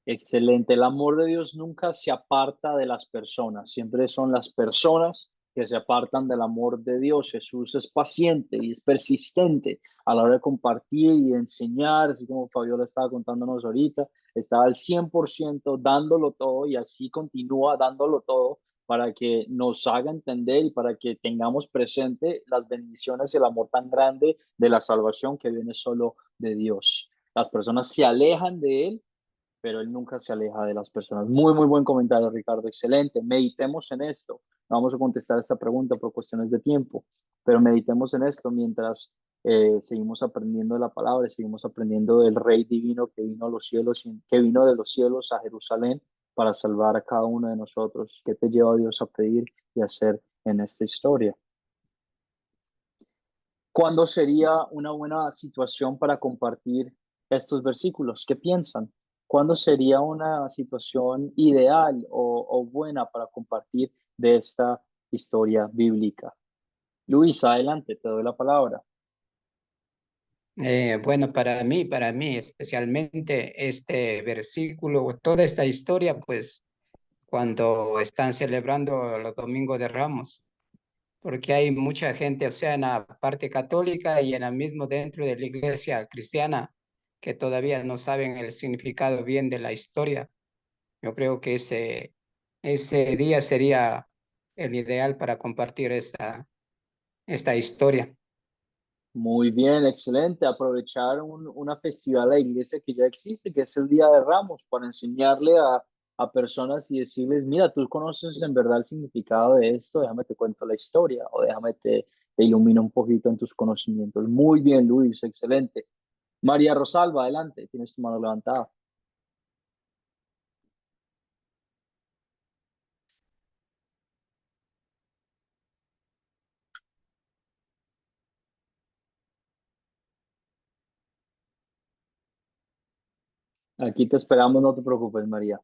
Excelente. El amor de Dios nunca se aparta de las personas. Siempre son las personas que se apartan del amor de Dios. Jesús es paciente y es persistente a la hora de compartir y de enseñar, así como Fabiola estaba contándonos ahorita. Estaba al 100% dándolo todo y así continúa dándolo todo para que nos haga entender y para que tengamos presente las bendiciones y el amor tan grande de la salvación que viene solo de Dios. Las personas se alejan de Él, pero Él nunca se aleja de las personas. Muy, muy buen comentario, Ricardo. Excelente. Meditemos en esto. No vamos a contestar esta pregunta por cuestiones de tiempo, pero meditemos en esto mientras seguimos aprendiendo de la palabra, seguimos aprendiendo del Rey divino que vino a los cielos, que vino de los cielos a Jerusalén para salvar a cada uno de nosotros. ¿Qué te lleva Dios a pedir y hacer en esta historia? ¿Cuándo sería una buena situación para compartir estos versículos? ¿Qué piensan? ¿Cuándo sería una situación ideal o buena para compartir de esta historia bíblica? Luis, adelante, te doy la palabra. Bueno, para mí especialmente este versículo, toda esta historia, pues cuando están celebrando los Domingos de Ramos, porque hay mucha gente, o sea, en la parte católica y en la mismo dentro de la iglesia cristiana, que todavía no saben el significado bien de la historia. Yo creo que ese día sería el ideal para compartir esta historia. Muy bien, excelente. Aprovechar una festival de la iglesia que ya existe, que es el Día de Ramos, para enseñarle a personas y decirles, mira, tú conoces en verdad el significado de esto, déjame te cuento la historia o déjame te ilumino un poquito en tus conocimientos. Muy bien, Luis, excelente. María Rosalba, adelante, tienes tu mano levantada. Aquí te esperamos, no te preocupes, María.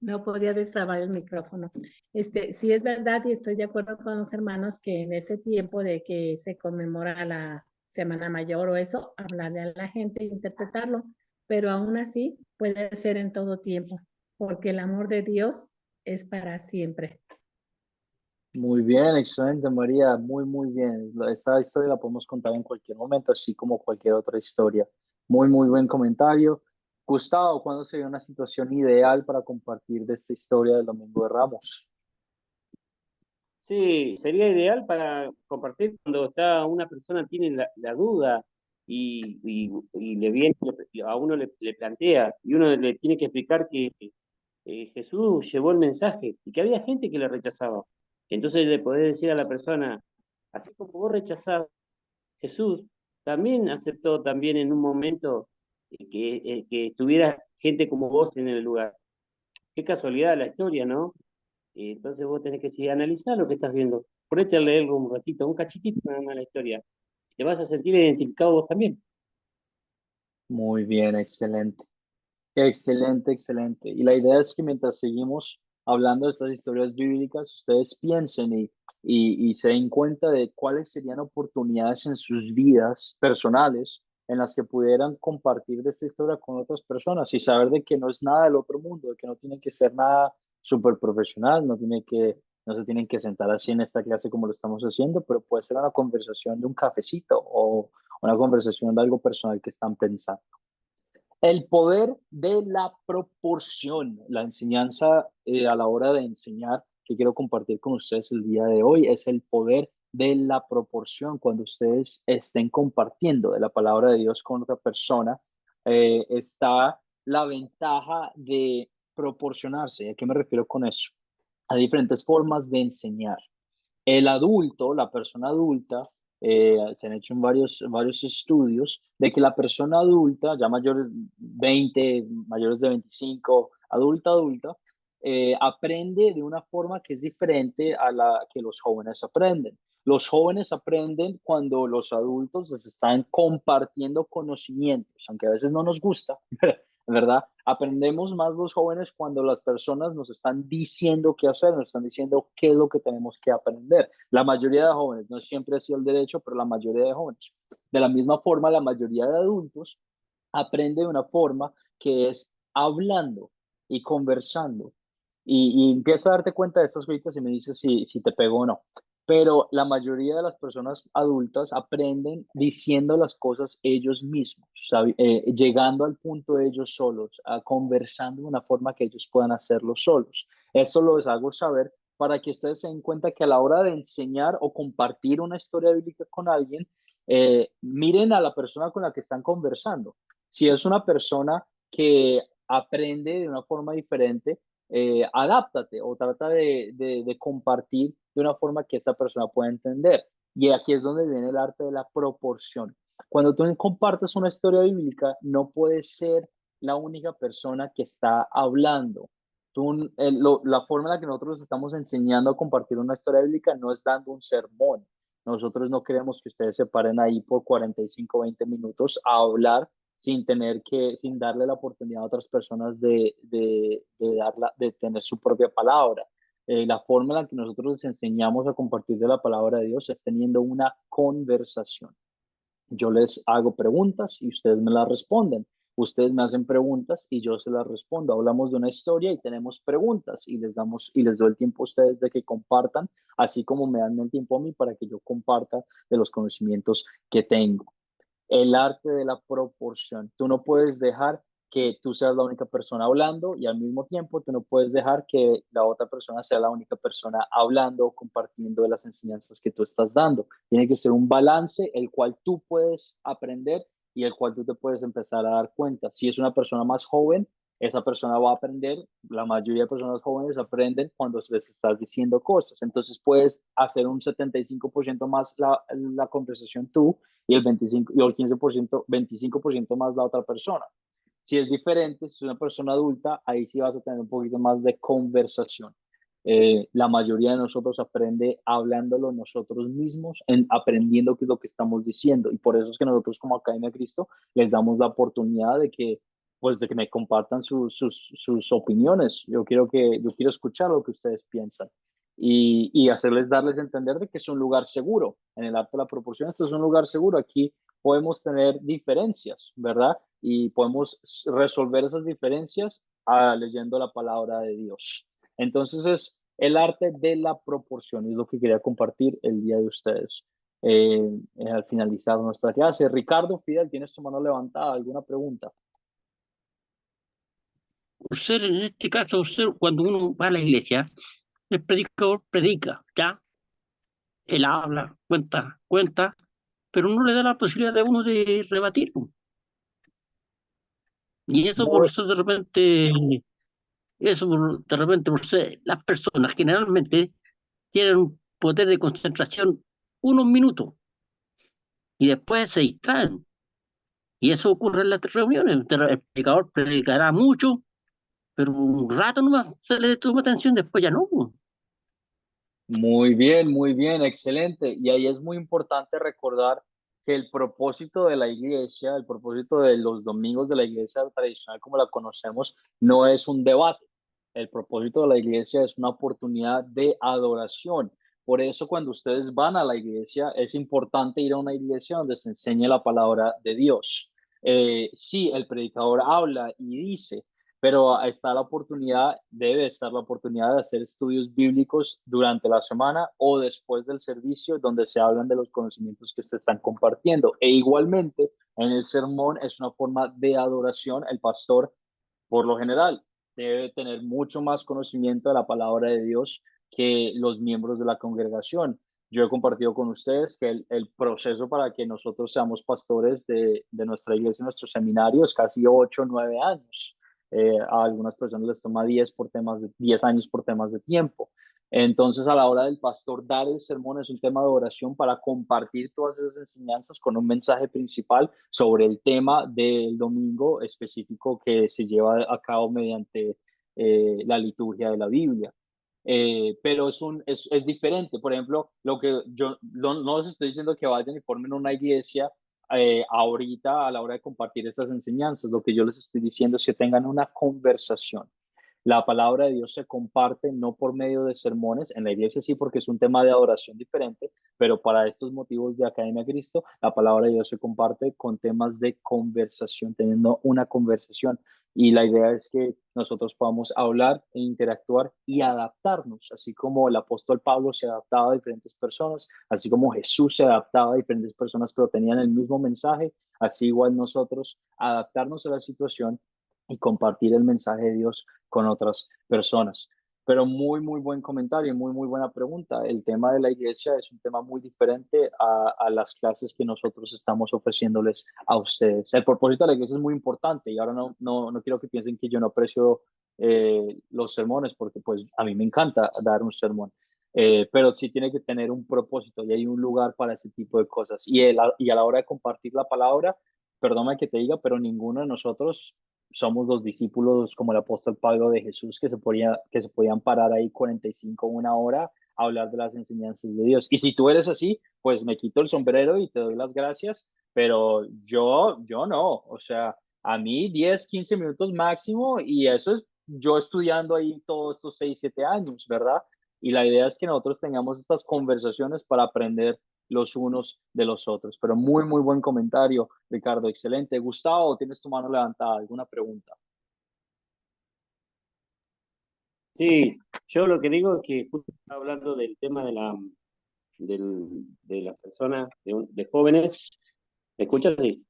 No podía destrabar el micrófono. Sí es verdad y estoy de acuerdo con los hermanos que en ese tiempo de que se conmemora la Semana Mayor o eso, hablarle a la gente, interpretarlo, pero aún así puede ser en todo tiempo, porque el amor de Dios es para siempre. Muy bien, excelente, María, muy bien. Esta historia la podemos contar en cualquier momento, así como cualquier otra historia. Muy buen comentario. Gustavo, ¿cuándo sería una situación ideal para compartir de esta historia del Domingo de Ramos? Sí, sería ideal para compartir cuando está una persona tiene la duda y le viene, a uno le plantea y uno le tiene que explicar que Jesús llevó el mensaje y que había gente que le rechazaba. Entonces le podés decir a la persona, así como vos rechazás, Jesús también aceptó también en un momento que estuviera gente como vos en el lugar. Qué casualidad la historia, ¿no? Entonces vos tenés que sí, analizar lo que estás viendo. Ponete a leerlo un ratito, un cachitito nada más la historia. Te vas a sentir identificado vos también. Muy bien, excelente. Excelente. Y la idea es que mientras seguimos hablando de estas historias bíblicas, ustedes piensen y se den cuenta de cuáles serían oportunidades en sus vidas personales en las que pudieran compartir de esta historia con otras personas y saber de que no es nada del otro mundo, de que no tiene que ser nada súper profesional, no se tienen que sentar así en esta clase como lo estamos haciendo, pero puede ser una conversación de un cafecito o una conversación de algo personal que están pensando. El poder de la proporción, la enseñanza a la hora de enseñar que quiero compartir con ustedes el día de hoy es el poder de la proporción. Cuando ustedes estén compartiendo de la palabra de Dios con otra persona, está la ventaja de proporcionarse. ¿A qué me refiero con eso? A diferentes formas de enseñar. El adulto, la persona adulta, se han hecho varios estudios de que la persona adulta, ya mayores 20, mayores de 25, adulta, aprende de una forma que es diferente a la que los jóvenes aprenden. Los jóvenes aprenden cuando los adultos les están compartiendo conocimientos, aunque a veces no nos gusta, ¿verdad? Aprendemos más los jóvenes cuando las personas nos están diciendo qué hacer, nos están diciendo qué es lo que tenemos que aprender. La mayoría de jóvenes, no siempre ha sido el derecho, pero la mayoría de jóvenes. De la misma forma, la mayoría de adultos aprende de una forma que es hablando y conversando. Y empieza a darte cuenta de estas cositas y me dices si te pego o no. Pero la mayoría de las personas adultas aprenden diciendo las cosas ellos mismos, llegando al punto de ellos solos, conversando de una forma que ellos puedan hacerlo solos. Esto lo les hago saber para que ustedes se den cuenta que a la hora de enseñar o compartir una historia bíblica con alguien, miren a la persona con la que están conversando. Si es una persona que aprende de una forma diferente, adáptate o trata de compartir de una forma que esta persona pueda entender. Y aquí es donde viene el arte de la proporción. Cuando tú compartes una historia bíblica, no puedes ser la única persona que está hablando. La forma en la que nosotros estamos enseñando a compartir una historia bíblica no es dando un sermón. Nosotros no queremos que ustedes se paren ahí por 45, 20 minutos a hablar sin darle la oportunidad a otras personas de tener su propia palabra. La forma en la que nosotros les enseñamos a compartir de la palabra de Dios es teniendo una conversación. Yo les hago preguntas y ustedes me las responden. Ustedes me hacen preguntas y yo se las respondo. Hablamos de una historia y tenemos preguntas y les doy el tiempo a ustedes de que compartan, así como me dan el tiempo a mí para que yo comparta de los conocimientos que tengo. El arte de la proporción. Tú no puedes dejar que tú seas la única persona hablando y al mismo tiempo tú no puedes dejar que la otra persona sea la única persona hablando o compartiendo de las enseñanzas que tú estás dando. Tiene que ser un balance el cual tú puedes aprender y el cual tú te puedes empezar a dar cuenta. Si es una persona más joven, esa persona va a aprender. La mayoría de personas jóvenes aprenden cuando les estás diciendo cosas. Entonces puedes hacer un 75% más la conversación tú y el 15%, 25% más la otra persona. Si es diferente, si es una persona adulta, ahí sí vas a tener un poquito más de conversación. La mayoría de nosotros aprende hablándolo nosotros mismos, aprendiendo qué es lo que estamos diciendo. Y por eso es que nosotros como Academia Cristo les damos la oportunidad de que me compartan sus opiniones. Yo quiero escuchar lo que ustedes piensan y darles a entender de que es un lugar seguro. En el arte de la proporción, esto es un lugar seguro. Aquí podemos tener diferencias, ¿verdad? Y podemos resolver esas diferencias leyendo la palabra de Dios. Entonces es el arte de la proporción, es lo que quería compartir el día de ustedes. Al finalizar nuestra clase, Ricardo Fidel, ¿tienes tu mano levantada? ¿Alguna pregunta? Por ser, en este caso, cuando uno va a la iglesia, el predicador predica, ¿ya? Él habla, cuenta, pero no le da la posibilidad de uno de rebatir. Y de repente, por ser, las personas generalmente tienen un poder de concentración unos minutos y después se distraen. Y eso ocurre en las reuniones. El predicador predicará mucho, pero un rato nomás se le toma atención, después ya no. Muy bien, excelente. Y ahí es muy importante recordar que el propósito de la iglesia, el propósito de los domingos de la iglesia tradicional como la conocemos, no es un debate. El propósito de la iglesia es una oportunidad de adoración. Por eso cuando ustedes van a la iglesia, es importante ir a una iglesia donde se enseñe la palabra de Dios. Sí, el predicador habla y dice, pero debe estar la oportunidad de hacer estudios bíblicos durante la semana o después del servicio donde se hablan de los conocimientos que se están compartiendo. E igualmente, en el sermón es una forma de adoración. El pastor, por lo general, debe tener mucho más conocimiento de la palabra de Dios que los miembros de la congregación. Yo he compartido con ustedes que el proceso para que nosotros seamos pastores de nuestra iglesia, nuestro seminario, es casi 8 o 9 años. A algunas personas les toma 10 años por temas de tiempo. Entonces, a la hora del pastor dar el sermón es un tema de oración para compartir todas esas enseñanzas con un mensaje principal sobre el tema del domingo específico que se lleva a cabo mediante la liturgia de la Biblia. Pero es diferente. Por ejemplo, lo que yo no les estoy diciendo que vayan y formen una iglesia ahorita a la hora de compartir estas enseñanzas. Lo que yo les estoy diciendo es que tengan una conversación. La palabra de Dios se comparte no por medio de sermones, en la iglesia sí porque es un tema de adoración diferente, pero para estos motivos de Academia Cristo, la palabra de Dios se comparte con temas de conversación, teniendo una conversación. Y la idea es que nosotros podamos hablar e interactuar y adaptarnos, así como el apóstol Pablo se adaptaba a diferentes personas, así como Jesús se adaptaba a diferentes personas, pero tenían el mismo mensaje, así igual nosotros adaptarnos a la situación y compartir el mensaje de Dios con otras personas. Pero muy buen comentario, muy buena pregunta. El tema de la iglesia es un tema muy diferente a las clases que nosotros estamos ofreciéndoles a ustedes. El propósito de la iglesia es muy importante y ahora no quiero que piensen que yo no aprecio los sermones porque pues a mí me encanta dar un sermón. pero sí tiene que tener un propósito y hay un lugar para ese tipo de cosas. Y a la hora de compartir la palabra, perdóname que te diga, pero ninguno de nosotros somos los discípulos como el apóstol Pablo de Jesús que se podían parar ahí 45, una hora a hablar de las enseñanzas de Dios. Y si tú eres así, pues me quito el sombrero y te doy las gracias, pero yo no, o sea, a mí 10, 15 minutos máximo y eso es yo estudiando ahí todos estos 6, 7 años, ¿verdad? Y la idea es que nosotros tengamos estas conversaciones para aprender los unos de los otros. Pero muy, muy buen comentario, Ricardo. Excelente. Gustavo, tienes tu mano levantada. ¿Alguna pregunta? Sí, yo lo que digo es que justo estaba hablando del tema de las personas, de jóvenes. ¿Me escuchas? Sí.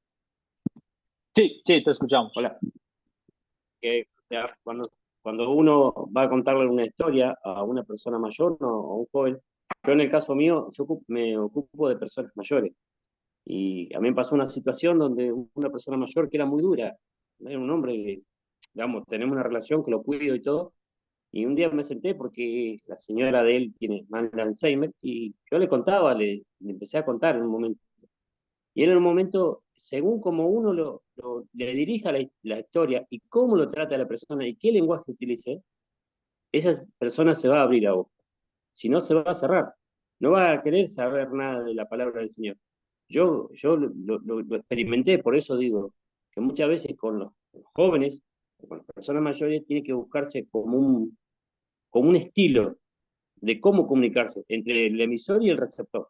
Sí, sí, te escuchamos. Hola. Que o sea, cuando uno va a contarle una historia a una persona mayor o a un joven, yo en el caso mío, me ocupo de personas mayores. Y a mí me pasó una situación donde una persona mayor que era muy dura, era un hombre que, digamos, tenemos una relación que lo cuido y todo, y un día me senté porque la señora de él tiene mal de Alzheimer, y yo le contaba, le empecé a contar en un momento. Y él en un momento, según como uno le dirija la historia y cómo lo trata la persona y qué lenguaje utilice, esa persona se va a abrir a vos. Si no, se va a cerrar. No va a querer saber nada de la palabra del Señor. Yo lo experimenté, por eso digo que muchas veces con los jóvenes, con las personas mayores, tiene que buscarse como un estilo de cómo comunicarse entre el emisor y el receptor.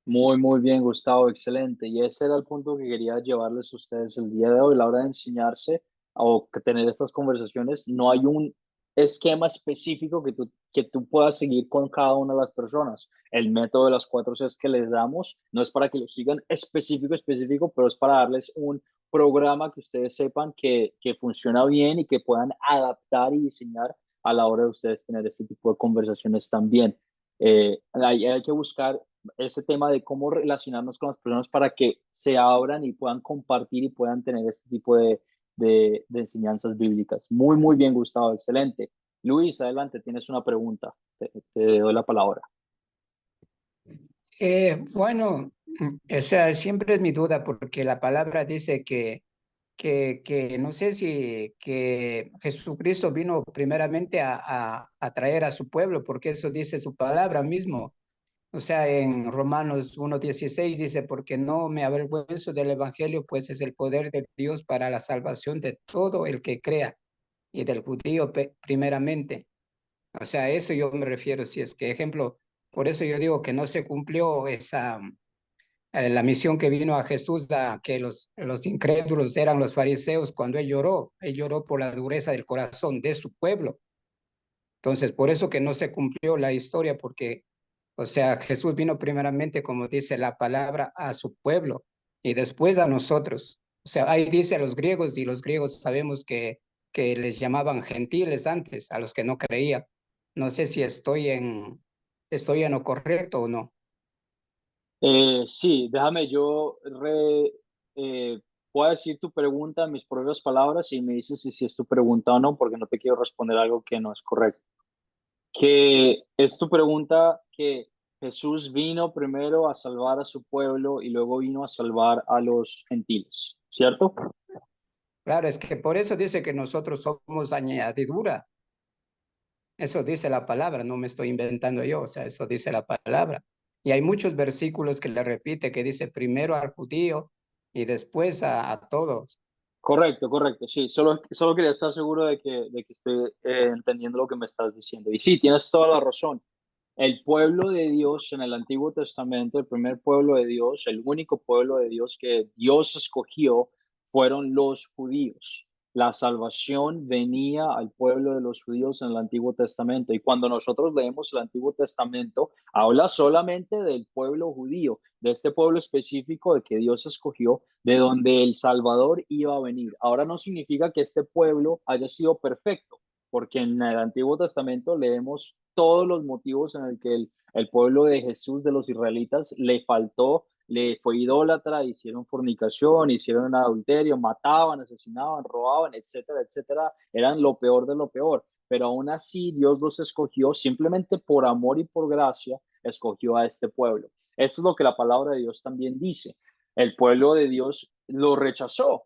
Muy, muy bien, Gustavo, excelente. Y ese era el punto que quería llevarles a ustedes el día de hoy, la hora de enseñarse o que tener estas conversaciones. No hay un esquema específico que tú puedas seguir con cada una de las personas. El método de las 4 Cs que les damos no es para que lo sigan específico, pero es para darles un programa que ustedes sepan que funciona bien y que puedan adaptar y diseñar a la hora de ustedes tener este tipo de conversaciones también. Hay que buscar ese tema de cómo relacionarnos con las personas para que se abran y puedan compartir y puedan tener este tipo de enseñanzas bíblicas. Muy, muy bien, Gustavo, excelente. Luis, adelante, tienes una pregunta. Te doy la palabra. Bueno, o sea, siempre es mi duda porque la palabra dice que no sé si que Jesucristo vino primeramente a traer a su pueblo, porque eso dice su palabra mismo. O sea, en Romanos 1:16 dice, porque no me avergüenzo del evangelio, pues es el poder de Dios para la salvación de todo el que crea, y del judío primeramente. O sea, a eso yo me refiero, si es que, ejemplo, por eso yo digo que no se cumplió la misión que vino a Jesús, que los incrédulos eran los fariseos cuando él lloró por la dureza del corazón de su pueblo. Entonces, por eso que no se cumplió la historia, porque, o sea, Jesús vino primeramente, como dice la palabra, a su pueblo y después a nosotros. O sea, ahí dice a los griegos, y los griegos sabemos que les llamaban gentiles antes, a los que no creían. No sé si estoy en lo correcto o no. Sí, déjame puedo decir tu pregunta en mis propias palabras y me dices si es tu pregunta o no, porque no te quiero responder algo que no es correcto. Que es tu pregunta que Jesús vino primero a salvar a su pueblo y luego vino a salvar a los gentiles, ¿cierto? Claro, es que por eso dice que nosotros somos añadidura. Eso dice la palabra, no me estoy inventando yo, o sea, eso dice la palabra. Y hay muchos versículos que le repite, que dice primero al judío y después a todos. Correcto, correcto, sí, solo quería estar seguro de que estoy entendiendo lo que me estás diciendo. Y sí, tienes toda la razón. El pueblo de Dios en el Antiguo Testamento, el primer pueblo de Dios, el único pueblo de Dios que Dios escogió fueron los judíos. La salvación venía al pueblo de los judíos en el Antiguo Testamento. Y cuando nosotros leemos el Antiguo Testamento, habla solamente del pueblo judío, de este pueblo específico de que Dios escogió, de donde el Salvador iba a venir. Ahora no significa que este pueblo haya sido perfecto, porque en el Antiguo Testamento leemos todos los motivos en el que el pueblo de Jesús, de los israelitas, le faltó, le fue idólatra, hicieron fornicación, hicieron adulterio, mataban, asesinaban, robaban, etcétera, etcétera. Eran lo peor de lo peor. pero aún así Dios los escogió simplemente por amor y por gracia, escogió a este pueblo. Eso es lo que la palabra de Dios también dice. El pueblo de Dios lo rechazó,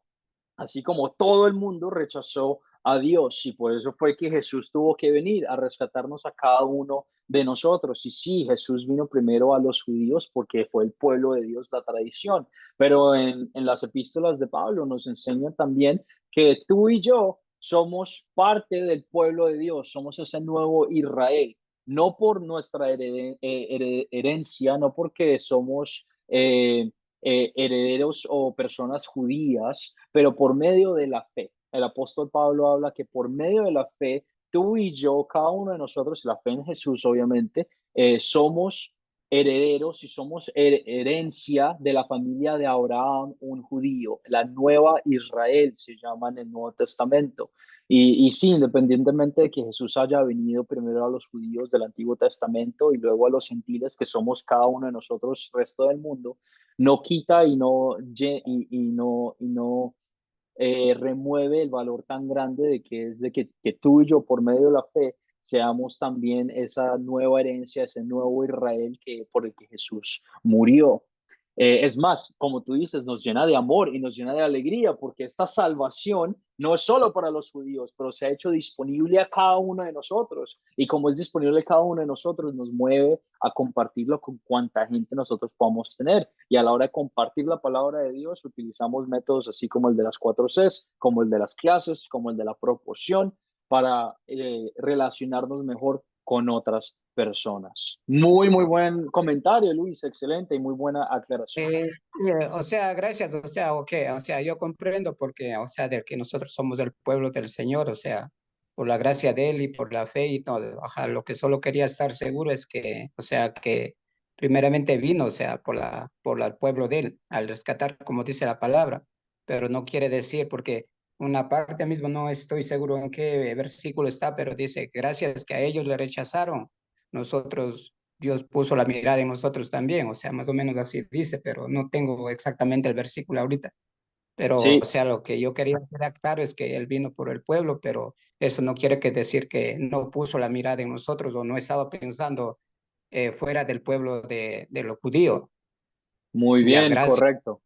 así como todo el mundo rechazó a Dios, y por eso fue que Jesús tuvo que venir a rescatarnos a cada uno de nosotros. Y sí, Jesús vino primero a los judíos porque fue el pueblo de Dios, la tradición, pero en las epístolas de Pablo nos enseña también que tú y yo somos parte del pueblo de Dios, somos ese nuevo Israel, no por nuestra herencia, no porque somos herederos o personas judías, pero por medio de la fe. El apóstol Pablo habla que por medio de la fe, tú y yo, cada uno de nosotros, la fe en Jesús, obviamente, somos herederos y somos herencia de la familia de Abraham, un judío. La nueva Israel se llama en el Nuevo Testamento. Y sí, independientemente de que Jesús haya venido primero a los judíos del Antiguo Testamento y luego a los gentiles, que somos cada uno de nosotros, resto del mundo, no quita y no remueve el valor tan grande de que es de que tú y yo, por medio de la fe, seamos también esa nueva herencia, ese nuevo Israel por el que Jesús murió. Es más, como tú dices, nos llena de amor y nos llena de alegría porque esta salvación no es solo para los judíos, pero se ha hecho disponible a cada uno de nosotros. Y como es disponible a cada uno de nosotros, nos mueve a compartirlo con cuanta gente nosotros podamos tener. Y a la hora de compartir la palabra de Dios, utilizamos métodos así como el de las 4 Cs, como el de las clases, como el de la proporción, para relacionarnos mejor con otras personas. Muy, muy buen comentario, Luis, excelente y muy buena aclaración. O sea, gracias, o sea, ok, o sea, yo comprendo porque, o sea, de que nosotros somos el pueblo del Señor, o sea, por la gracia de Él y por la fe y todo, ajá, lo que solo quería estar seguro es que, o sea, que primeramente vino, o sea, por el pueblo de Él, al rescatar, como dice la palabra, pero no quiere decir, porque una parte mismo no estoy seguro en qué versículo está, pero dice, gracias que a ellos le rechazaron, nosotros Dios puso la mirada en nosotros también, o sea, más o menos así dice, pero no tengo exactamente el versículo ahorita. Pero, o Sí, sea, lo que yo quería quedar claro es que Él vino por el pueblo, pero eso no quiere que decir que no puso la mirada en nosotros o no estaba pensando fuera del pueblo de los judíos. muy Ya, bien, gracias. correcto.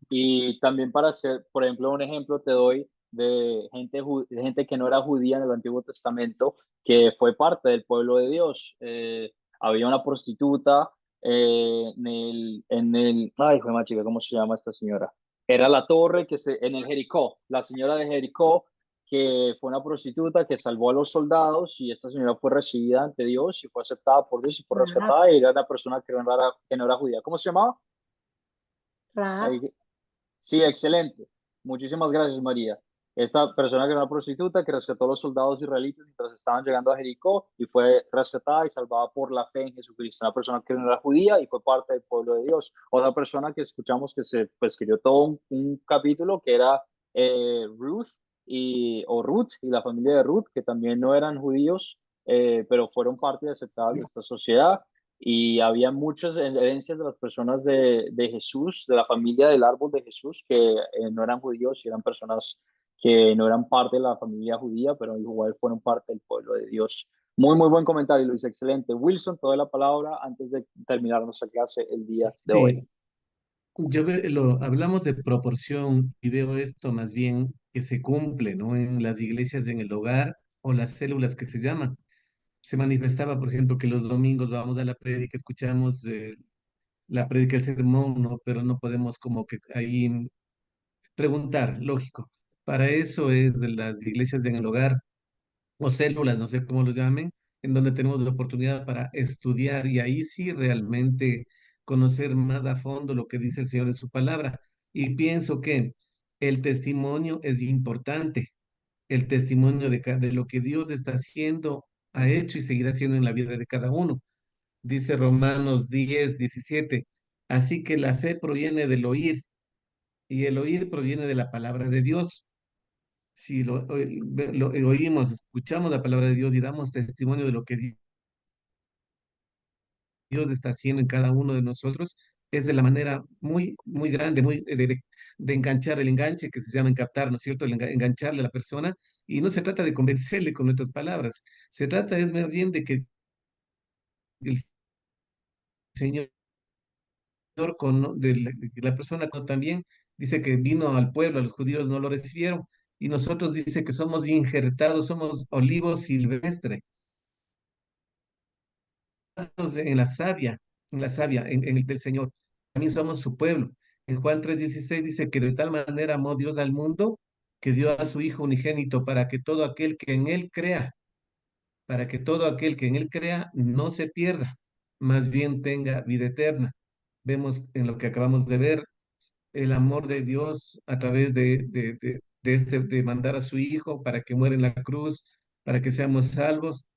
Y también para hacer, por ejemplo, un ejemplo te doy de gente que no era judía en el Antiguo Testamento, que fue parte del pueblo de Dios. Había una prostituta ay, fue más chica, ¿cómo se llama esta señora? Era la torre en el Jericó, la señora de Jericó, que fue una prostituta que salvó a los soldados y esta señora fue recibida ante Dios y fue aceptada por Dios y fue Raab, rescatada y era una persona que no era judía. ¿Cómo se llamaba? Raab, Ahí, sí, excelente. Muchísimas gracias, María. Esta persona que era una prostituta que rescató a los soldados israelitas mientras estaban llegando a Jericó y fue rescatada y salvada por la fe en Jesucristo. Una persona que no era judía y fue parte del pueblo de Dios. Otra persona que escuchamos que se escribió todo un capítulo que era Ruth y la familia de Ruth, que también no eran judíos, pero fueron parte aceptada de esta sociedad y había muchas herencias de las personas de Jesús, de la familia del árbol de Jesús, que no eran judíos y eran personas que no eran parte de la familia judía, pero igual fueron parte del pueblo de Dios. Muy, muy buen comentario, Luis, excelente. Wilson, toda la palabra antes de terminar nuestra clase el día de hoy. Sí, hablamos de proporción y veo esto más bien que se cumple, ¿no? En las iglesias, en el hogar o las células que se llaman. Se manifestaba, por ejemplo, que los domingos vamos a la prédica, escuchamos la prédica, el sermón, ¿no? Pero no podemos como que ahí preguntar, lógico. Para eso es las iglesias en el hogar o células, no sé cómo los llamen, en donde tenemos la oportunidad para estudiar y ahí sí realmente conocer más a fondo lo que dice el Señor en su palabra. Y pienso que el testimonio es importante, el testimonio de lo que Dios está haciendo, ha hecho y seguirá haciendo en la vida de cada uno. Dice Romanos 10:17. Así que la fe proviene del oír y el oír proviene de la palabra de Dios. Si lo oímos, escuchamos la palabra de Dios y damos testimonio de lo que Dios está haciendo en cada uno de nosotros, es de la manera muy, muy grande, muy de enganchar el enganche que se llama captar, ¿no es cierto? Engancharle a la persona y no se trata de convencerle con nuestras palabras, se trata es más bien de que el Señor de la persona también dice que vino al pueblo, a los judíos no lo recibieron y nosotros dice que somos injertados, somos olivos silvestre en la savia, en el del Señor. También somos su pueblo. En Juan 3:16 dice que de tal manera amó Dios al mundo que dio a su Hijo unigénito para que todo aquel que en Él crea, para que todo aquel que en Él crea no se pierda, más bien tenga vida eterna. Vemos en lo que acabamos de ver el amor de Dios a través de mandar a su Hijo para que muera en la cruz, para que seamos salvos.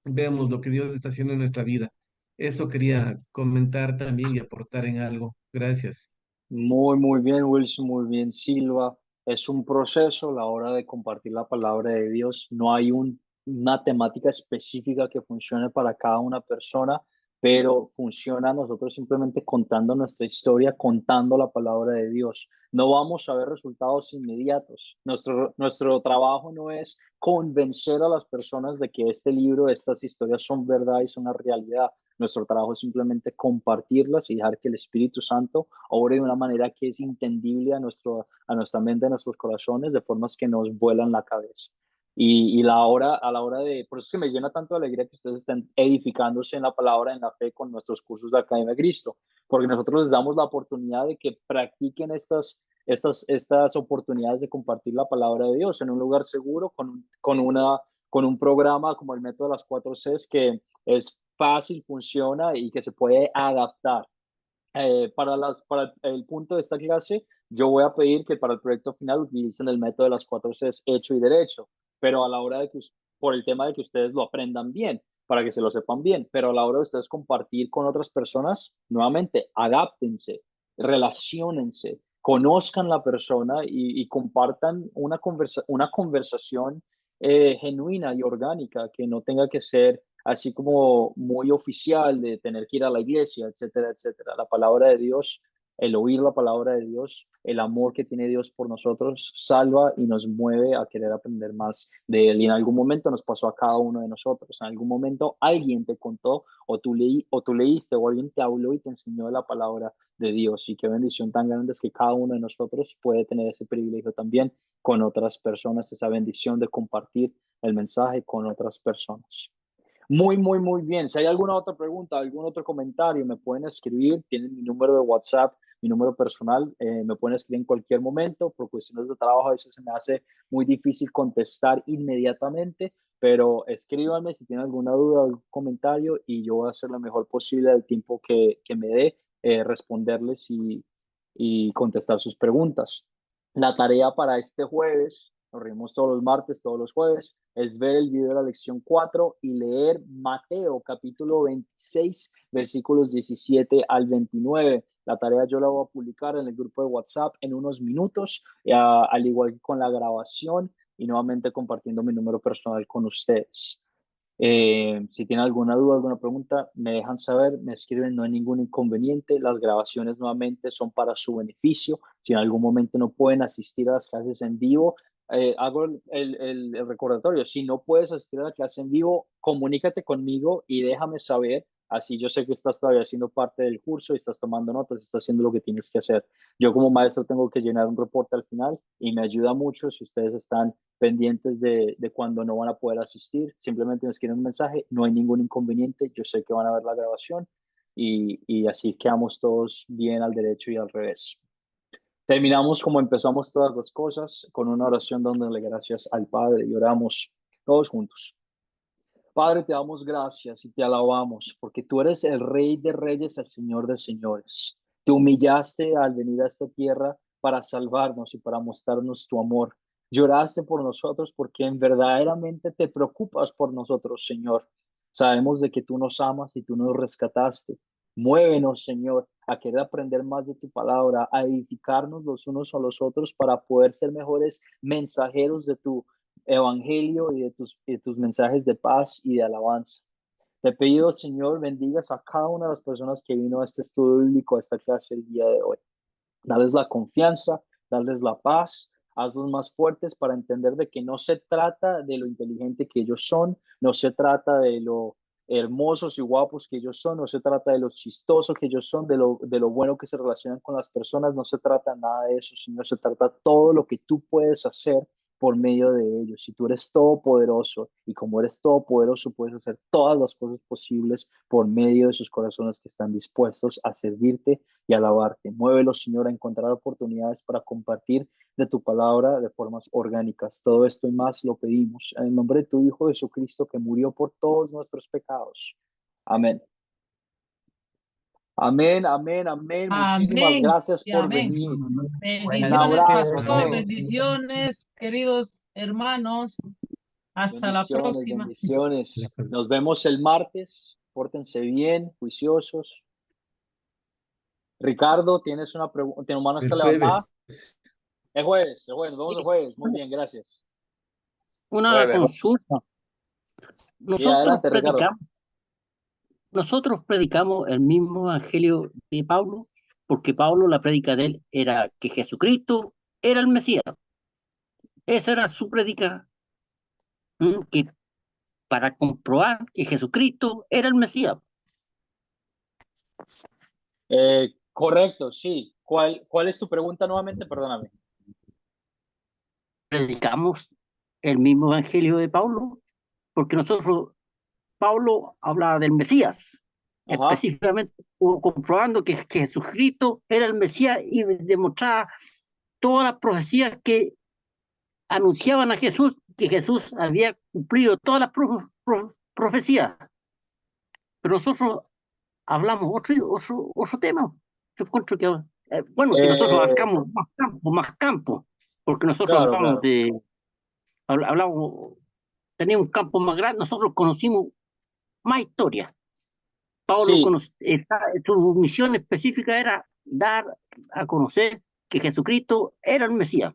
Vemos lo que Dios está haciendo en nuestra vida. Eso quería comentar también y aportar en algo. Gracias. Muy bien, Wilson, muy bien, Silva. Es un proceso la hora de compartir la palabra de Dios. No hay una temática específica que funcione para cada una persona, pero funciona nosotros simplemente contando nuestra historia, contando la palabra de Dios. No vamos a ver resultados inmediatos. Nuestro trabajo no es convencer a las personas de que este libro, estas historias son verdad y son una realidad. Nuestro trabajo es simplemente compartirlas y dejar que el Espíritu Santo obre de una manera que es entendible a nuestra mente, a nuestros corazones, de formas que nos vuelan la cabeza. A la hora de, por eso es que me llena tanto de alegría que ustedes estén edificándose en la palabra, en la fe, con nuestros cursos de Academia de Cristo, porque nosotros les damos la oportunidad de que practiquen estas oportunidades de compartir la palabra de Dios en un lugar seguro, con un programa como el método de las 4 Cs que es fácil, funciona y que se puede adaptar. Para el punto de esta clase, yo voy a pedir que para el proyecto final utilicen el método de las 4 Cs, hecho y derecho, pero a la hora de que, por el tema de que ustedes lo aprendan bien, para que se lo sepan bien, pero a la hora de ustedes compartir con otras personas, nuevamente, adáptense, relaciónense, conozcan la persona y compartan una conversación genuina y orgánica, que no tenga que ser así como muy oficial de tener que ir a la iglesia, etcétera, etcétera. La palabra de Dios, el oír la palabra de Dios, el amor que tiene Dios por nosotros, salva y nos mueve a querer aprender más de Él. Y en algún momento nos pasó a cada uno de nosotros. En algún momento alguien te contó o tú leíste o alguien te habló y te enseñó la palabra de Dios. Y qué bendición tan grande es que cada uno de nosotros puede tener ese privilegio también con otras personas, esa bendición de compartir el mensaje con otras personas. Muy bien. Si hay alguna otra pregunta, algún otro comentario, me pueden escribir. Tienen mi número de WhatsApp, mi número personal. Me pueden escribir en cualquier momento. Por cuestiones de trabajo, a veces se me hace muy difícil contestar inmediatamente, pero escríbanme si tienen alguna duda, algún comentario y yo voy a hacer lo mejor posible del tiempo que me dé, responderles y contestar sus preguntas. La tarea para este jueves, nos reunimos todos los martes, todos los jueves, es ver el video de la lección 4 y leer Mateo capítulo 26, versículos 17 al 29. La tarea yo la voy a publicar en el grupo de WhatsApp en unos minutos, al igual que con la grabación y nuevamente compartiendo mi número personal con ustedes. Si tienen alguna duda, alguna pregunta, me dejan saber, me escriben, no hay ningún inconveniente. Las grabaciones nuevamente son para su beneficio. Si en algún momento no pueden asistir a las clases en vivo, hago el recordatorio. Si no puedes asistir a la clase en vivo, comunícate conmigo y déjame saber. Así yo sé que estás todavía haciendo parte del curso y estás tomando notas, estás haciendo lo que tienes que hacer. Yo como maestro tengo que llenar un reporte al final y me ayuda mucho si ustedes están pendientes de cuando no van a poder asistir. Simplemente nos quieren un mensaje, no hay ningún inconveniente. Yo sé que van a ver la grabación y así quedamos todos bien al derecho y al revés. Terminamos como empezamos todas las cosas, con una oración dándole gracias al Padre y oramos todos juntos. Padre, te damos gracias y te alabamos porque tú eres el Rey de Reyes, el Señor de Señores. Te humillaste al venir a esta tierra para salvarnos y para mostrarnos tu amor. Lloraste por nosotros porque en verdaderamente te preocupas por nosotros, Señor. Sabemos de que tú nos amas y tú nos rescataste. Muévenos, Señor, a querer aprender más de tu palabra, a edificarnos los unos a los otros para poder ser mejores mensajeros de tu evangelio y de tus mensajes de paz y de alabanza. Te pido, Señor, bendigas a cada una de las personas que vino a este estudio bíblico, a esta clase el día de hoy. Darles la confianza, darles la paz, hazlos más fuertes para entender de que no se trata de lo inteligente que ellos son, no se trata de lo hermosos y guapos que ellos son, no se trata de lo chistosos que ellos son, de lo bueno que se relacionan con las personas, no se trata nada de eso, sino se trata todo lo que tú puedes hacer por medio de ellos. Si tú eres todopoderoso y como eres todopoderoso, puedes hacer todas las cosas posibles por medio de sus corazones que están dispuestos a servirte y alabarte. Muévelos, Señor, a encontrar oportunidades para compartir de tu palabra de formas orgánicas. Todo esto y más lo pedimos en el nombre de tu Hijo Jesucristo, que murió por todos nuestros pecados. Amén. Amén, amén, amén. Muchísimas Amén gracias y por amén. venir. Buenas Bendiciones, noches a pastor. todos. Bendiciones, queridos hermanos. Hasta la Bendiciones, próxima. bendiciones. Nos vemos el martes. Pórtense bien, juiciosos. Ricardo, ¿tienes una pregunta? ¿Tu mano está El levantada? jueves. El jueves, nos vemos el jueves. Muy bien, gracias. Una consulta. Sí, adelante, Ricardo. Nosotros predicamos el mismo evangelio de Pablo, porque Pablo, la prédica de él era que Jesucristo era el Mesías. Esa era su prédica, que para comprobar que Jesucristo era el Mesías. Correcto, sí. ¿Cuál es tu pregunta nuevamente? Perdóname. Predicamos el mismo evangelio de Pablo, porque Pablo hablaba del Mesías, Ajá. específicamente comprobando que Jesucristo era el Mesías y demostraba todas las profecías que anunciaban a Jesús, que Jesús había cumplido todas las profecías. Pero nosotros hablamos otro tema. Yo encuentro que, que nosotros abarcamos más campo, porque nosotros Claro. hablamos, teníamos un campo más grande, nosotros conocimos más historia. Pablo, Sí, su misión específica era dar a conocer que Jesucristo era el Mesías.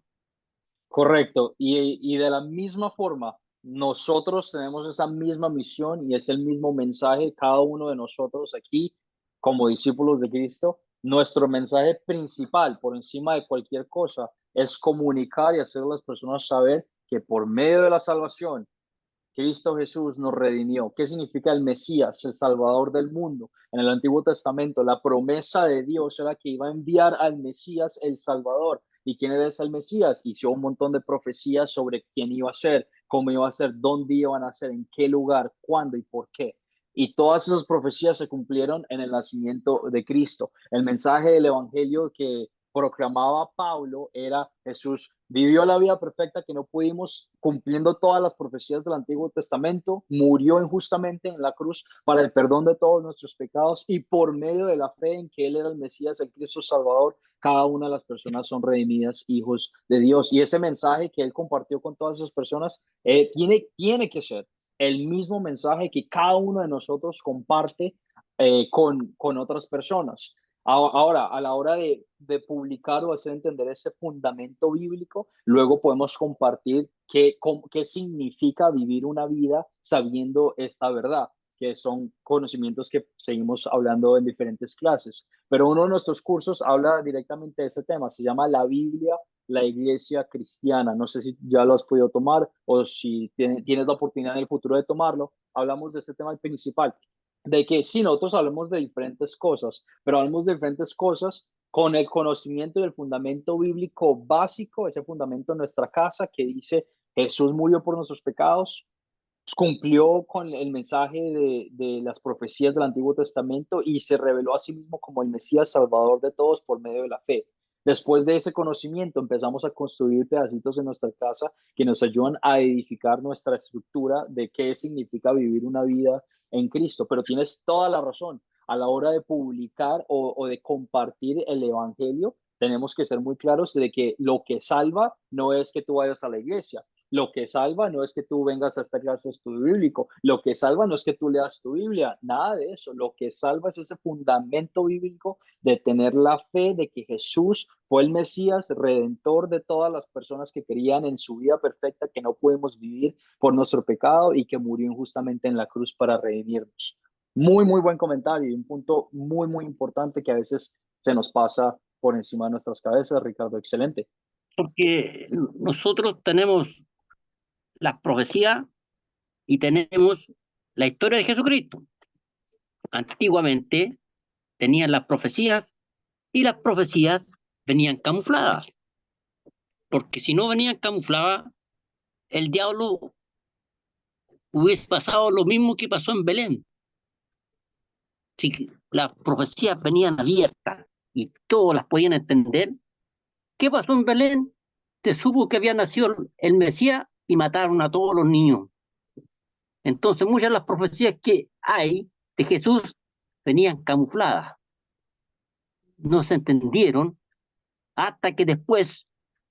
correcto. Y de la misma forma, nosotros tenemos esa misma misión y es el mismo mensaje, cada uno de nosotros aquí, como discípulos de Cristo. Nuestro mensaje principal, por encima de cualquier cosa, es comunicar y hacer a las personas saber que por medio de la salvación, Cristo Jesús nos redimió. ¿Qué significa el Mesías, el Salvador del mundo? En el Antiguo Testamento, la promesa de Dios era que iba a enviar al Mesías, el Salvador. ¿Y quién era ese el Mesías? Hizo un montón de profecías sobre quién iba a ser, cómo iba a ser, dónde iban a ser, en qué lugar, cuándo y por qué. Y todas esas profecías se cumplieron en el nacimiento de Cristo. El mensaje del Evangelio que proclamaba Pablo era: Jesús vivió la vida perfecta que no pudimos, cumpliendo todas las profecías del Antiguo Testamento, murió injustamente en la cruz para el perdón de todos nuestros pecados, y por medio de la fe en que Él era el Mesías, el Cristo Salvador, cada una de las personas son redimidas, hijos de Dios. Y ese mensaje que Él compartió con todas esas personas tiene que ser el mismo mensaje que cada uno de nosotros comparte con otras personas. Ahora, a la hora de publicar o hacer entender ese fundamento bíblico, luego podemos compartir qué significa vivir una vida sabiendo esta verdad, que son conocimientos que seguimos hablando en diferentes clases. Pero uno de nuestros cursos habla directamente de ese tema, se llama La Biblia, la Iglesia Cristiana. No sé si ya lo has podido tomar o si tienes la oportunidad en el futuro de tomarlo. Hablamos de este tema principal, de que sí, nosotros hablamos de diferentes cosas, pero hablamos de diferentes cosas con el conocimiento y el fundamento bíblico básico, ese fundamento en nuestra casa que dice: Jesús murió por nuestros pecados, cumplió con el mensaje de las profecías del Antiguo Testamento y se reveló a sí mismo como el Mesías Salvador de todos por medio de la fe. Después de ese conocimiento empezamos a construir pedacitos en nuestra casa que nos ayudan a edificar nuestra estructura de qué significa vivir una vida en Cristo. Pero tienes toda la razón. A la hora de publicar o de compartir el Evangelio, tenemos que ser muy claros de que lo que salva no es que tú vayas a la iglesia. Lo que salva no es que tú vengas a esta clase de estudio bíblico. Lo que salva no es que tú leas tu Biblia. Nada de eso. Lo que salva es ese fundamento bíblico de tener la fe de que Jesús fue el Mesías, redentor de todas las personas que creían en su vida perfecta, que no podemos vivir por nuestro pecado y que murió injustamente en la cruz para redimirnos. Muy, muy buen comentario y un punto muy, muy importante que a veces se nos pasa por encima de nuestras cabezas, Ricardo. Excelente. Porque nosotros tenemos la profecía y tenemos la historia de Jesucristo. Antiguamente tenían las profecías y las profecías venían camufladas, porque si no venían camufladas, el diablo hubiese pasado lo mismo que pasó en Belén. Si las profecías venían abiertas y todos las podían entender, ¿qué pasó en Belén? Se supo que había nacido el Mesías y mataron a todos los niños. Entonces muchas de las profecías que hay de Jesús venían camufladas. No se entendieron hasta que después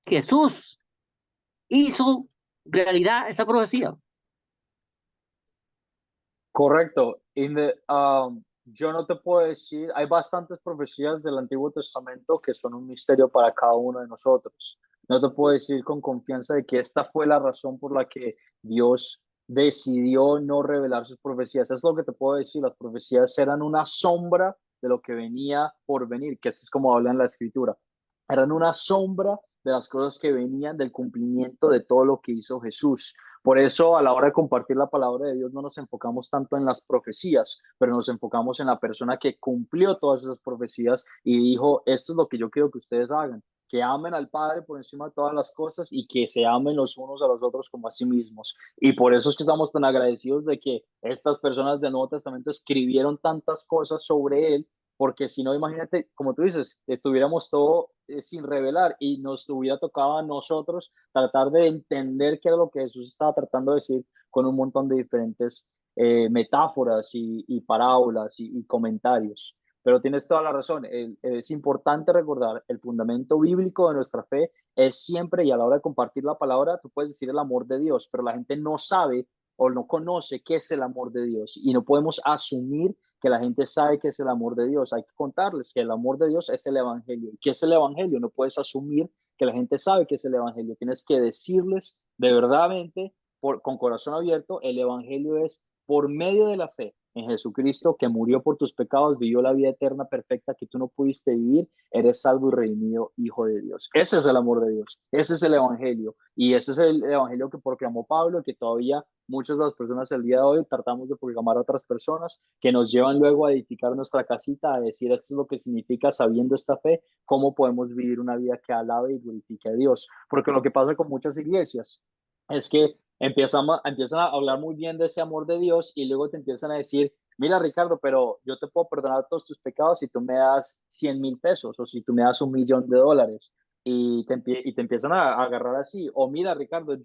Jesús hizo realidad esa profecía. Correcto. Yo no te puedo decir, hay bastantes profecías del Antiguo Testamento que son un misterio para cada uno de nosotros. No te puedo decir con confianza de que esta fue la razón por la que Dios decidió no revelar sus profecías. Es lo que te puedo decir, las profecías eran una sombra de lo que venía por venir, que así es como habla en la Escritura. Eran una sombra de las cosas que venían del cumplimiento de todo lo que hizo Jesús. Por eso, a la hora de compartir la palabra de Dios, no nos enfocamos tanto en las profecías, pero nos enfocamos en la persona que cumplió todas esas profecías y dijo, esto es lo que yo quiero que ustedes hagan, que amen al Padre por encima de todas las cosas y que se amen los unos a los otros como a sí mismos. Y por eso es que estamos tan agradecidos de que estas personas del Nuevo Testamento escribieron tantas cosas sobre él, porque si no, imagínate, como tú dices, estuviéramos todo sin revelar y nos hubiera tocado a nosotros tratar de entender qué era lo que Jesús estaba tratando de decir con un montón de diferentes metáforas y parábolas y comentarios. Pero tienes toda la razón, es importante recordar el fundamento bíblico de nuestra fe es siempre, y a la hora de compartir la palabra, tú puedes decir el amor de Dios, pero la gente no sabe o no conoce qué es el amor de Dios y no podemos asumir que la gente sabe que es el amor de Dios. Hay que contarles que el amor de Dios es el Evangelio. ¿Y qué es el Evangelio? No puedes asumir que la gente sabe que es el Evangelio. Tienes que decirles de verdadmente, con corazón abierto, el Evangelio es por medio de la fe en Jesucristo, que murió por tus pecados, vivió la vida eterna perfecta que tú no pudiste vivir, eres salvo y redimido, hijo de Dios. Ese es el amor de Dios, ese es el Evangelio, y ese es el Evangelio que proclamó Pablo, y que todavía muchas de las personas el día de hoy tratamos de proclamar a otras personas, que nos llevan luego a edificar nuestra casita, a decir esto es lo que significa sabiendo esta fe, cómo podemos vivir una vida que alabe y glorifique a Dios. Porque lo que pasa con muchas iglesias es que empiezan a hablar muy bien de ese amor de Dios y luego te empiezan a decir, mira Ricardo, pero yo te puedo perdonar todos tus pecados si tú me das 100,000 pesos o si tú me das $1,000,000 y te empiezan a agarrar así. O mira Ricardo,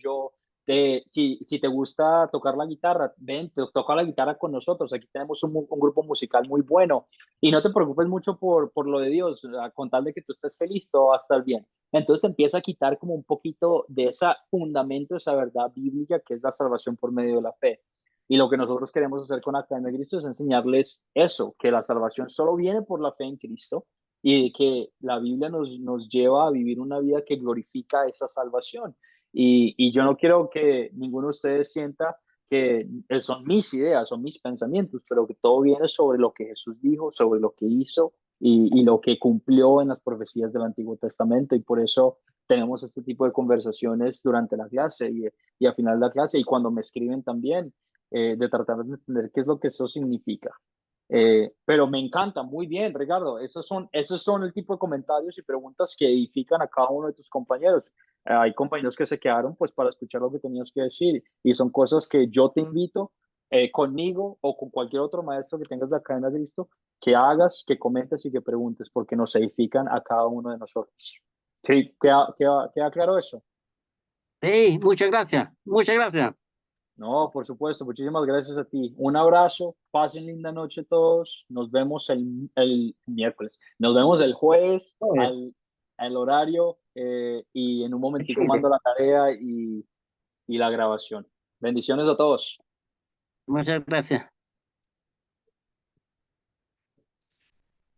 si te gusta tocar la guitarra, ven, toca la guitarra con nosotros. Aquí tenemos un grupo musical muy bueno y no te preocupes mucho por lo de Dios, con tal de que tú estés feliz, todo va a estar bien. Entonces te empieza a quitar como un poquito de ese fundamento, esa verdad bíblica que es la salvación por medio de la fe. Y lo que nosotros queremos hacer con Academia de Cristo es enseñarles eso, que la salvación solo viene por la fe en Cristo y que la Biblia nos lleva a vivir una vida que glorifica esa salvación. Y yo no quiero que ninguno de ustedes sienta que son mis ideas, son mis pensamientos, pero que todo viene sobre lo que Jesús dijo, sobre lo que hizo y lo que cumplió en las profecías del Antiguo Testamento. Y por eso tenemos este tipo de conversaciones durante la clase y al final de la clase y cuando me escriben también, de tratar de entender qué es lo que eso significa. Pero me encanta, muy bien, Ricardo. Esos son el tipo de comentarios y preguntas que edifican a cada uno de tus compañeros. Hay compañeros que se quedaron pues para escuchar lo que tenías que decir y son cosas que yo te invito conmigo o con cualquier otro maestro que tengas de Academia de Cristo, que hagas, que comentes y que preguntes, porque nos edifican a cada uno de nosotros. Sí, ¿queda claro eso? Sí, muchas gracias, muchas gracias. No, por supuesto, muchísimas gracias a ti. Un abrazo, pasen linda noche todos. Nos vemos el miércoles. Nos vemos el jueves al horario y en un momentico mando la tarea y la grabación. Bendiciones a todos. Muchas gracias.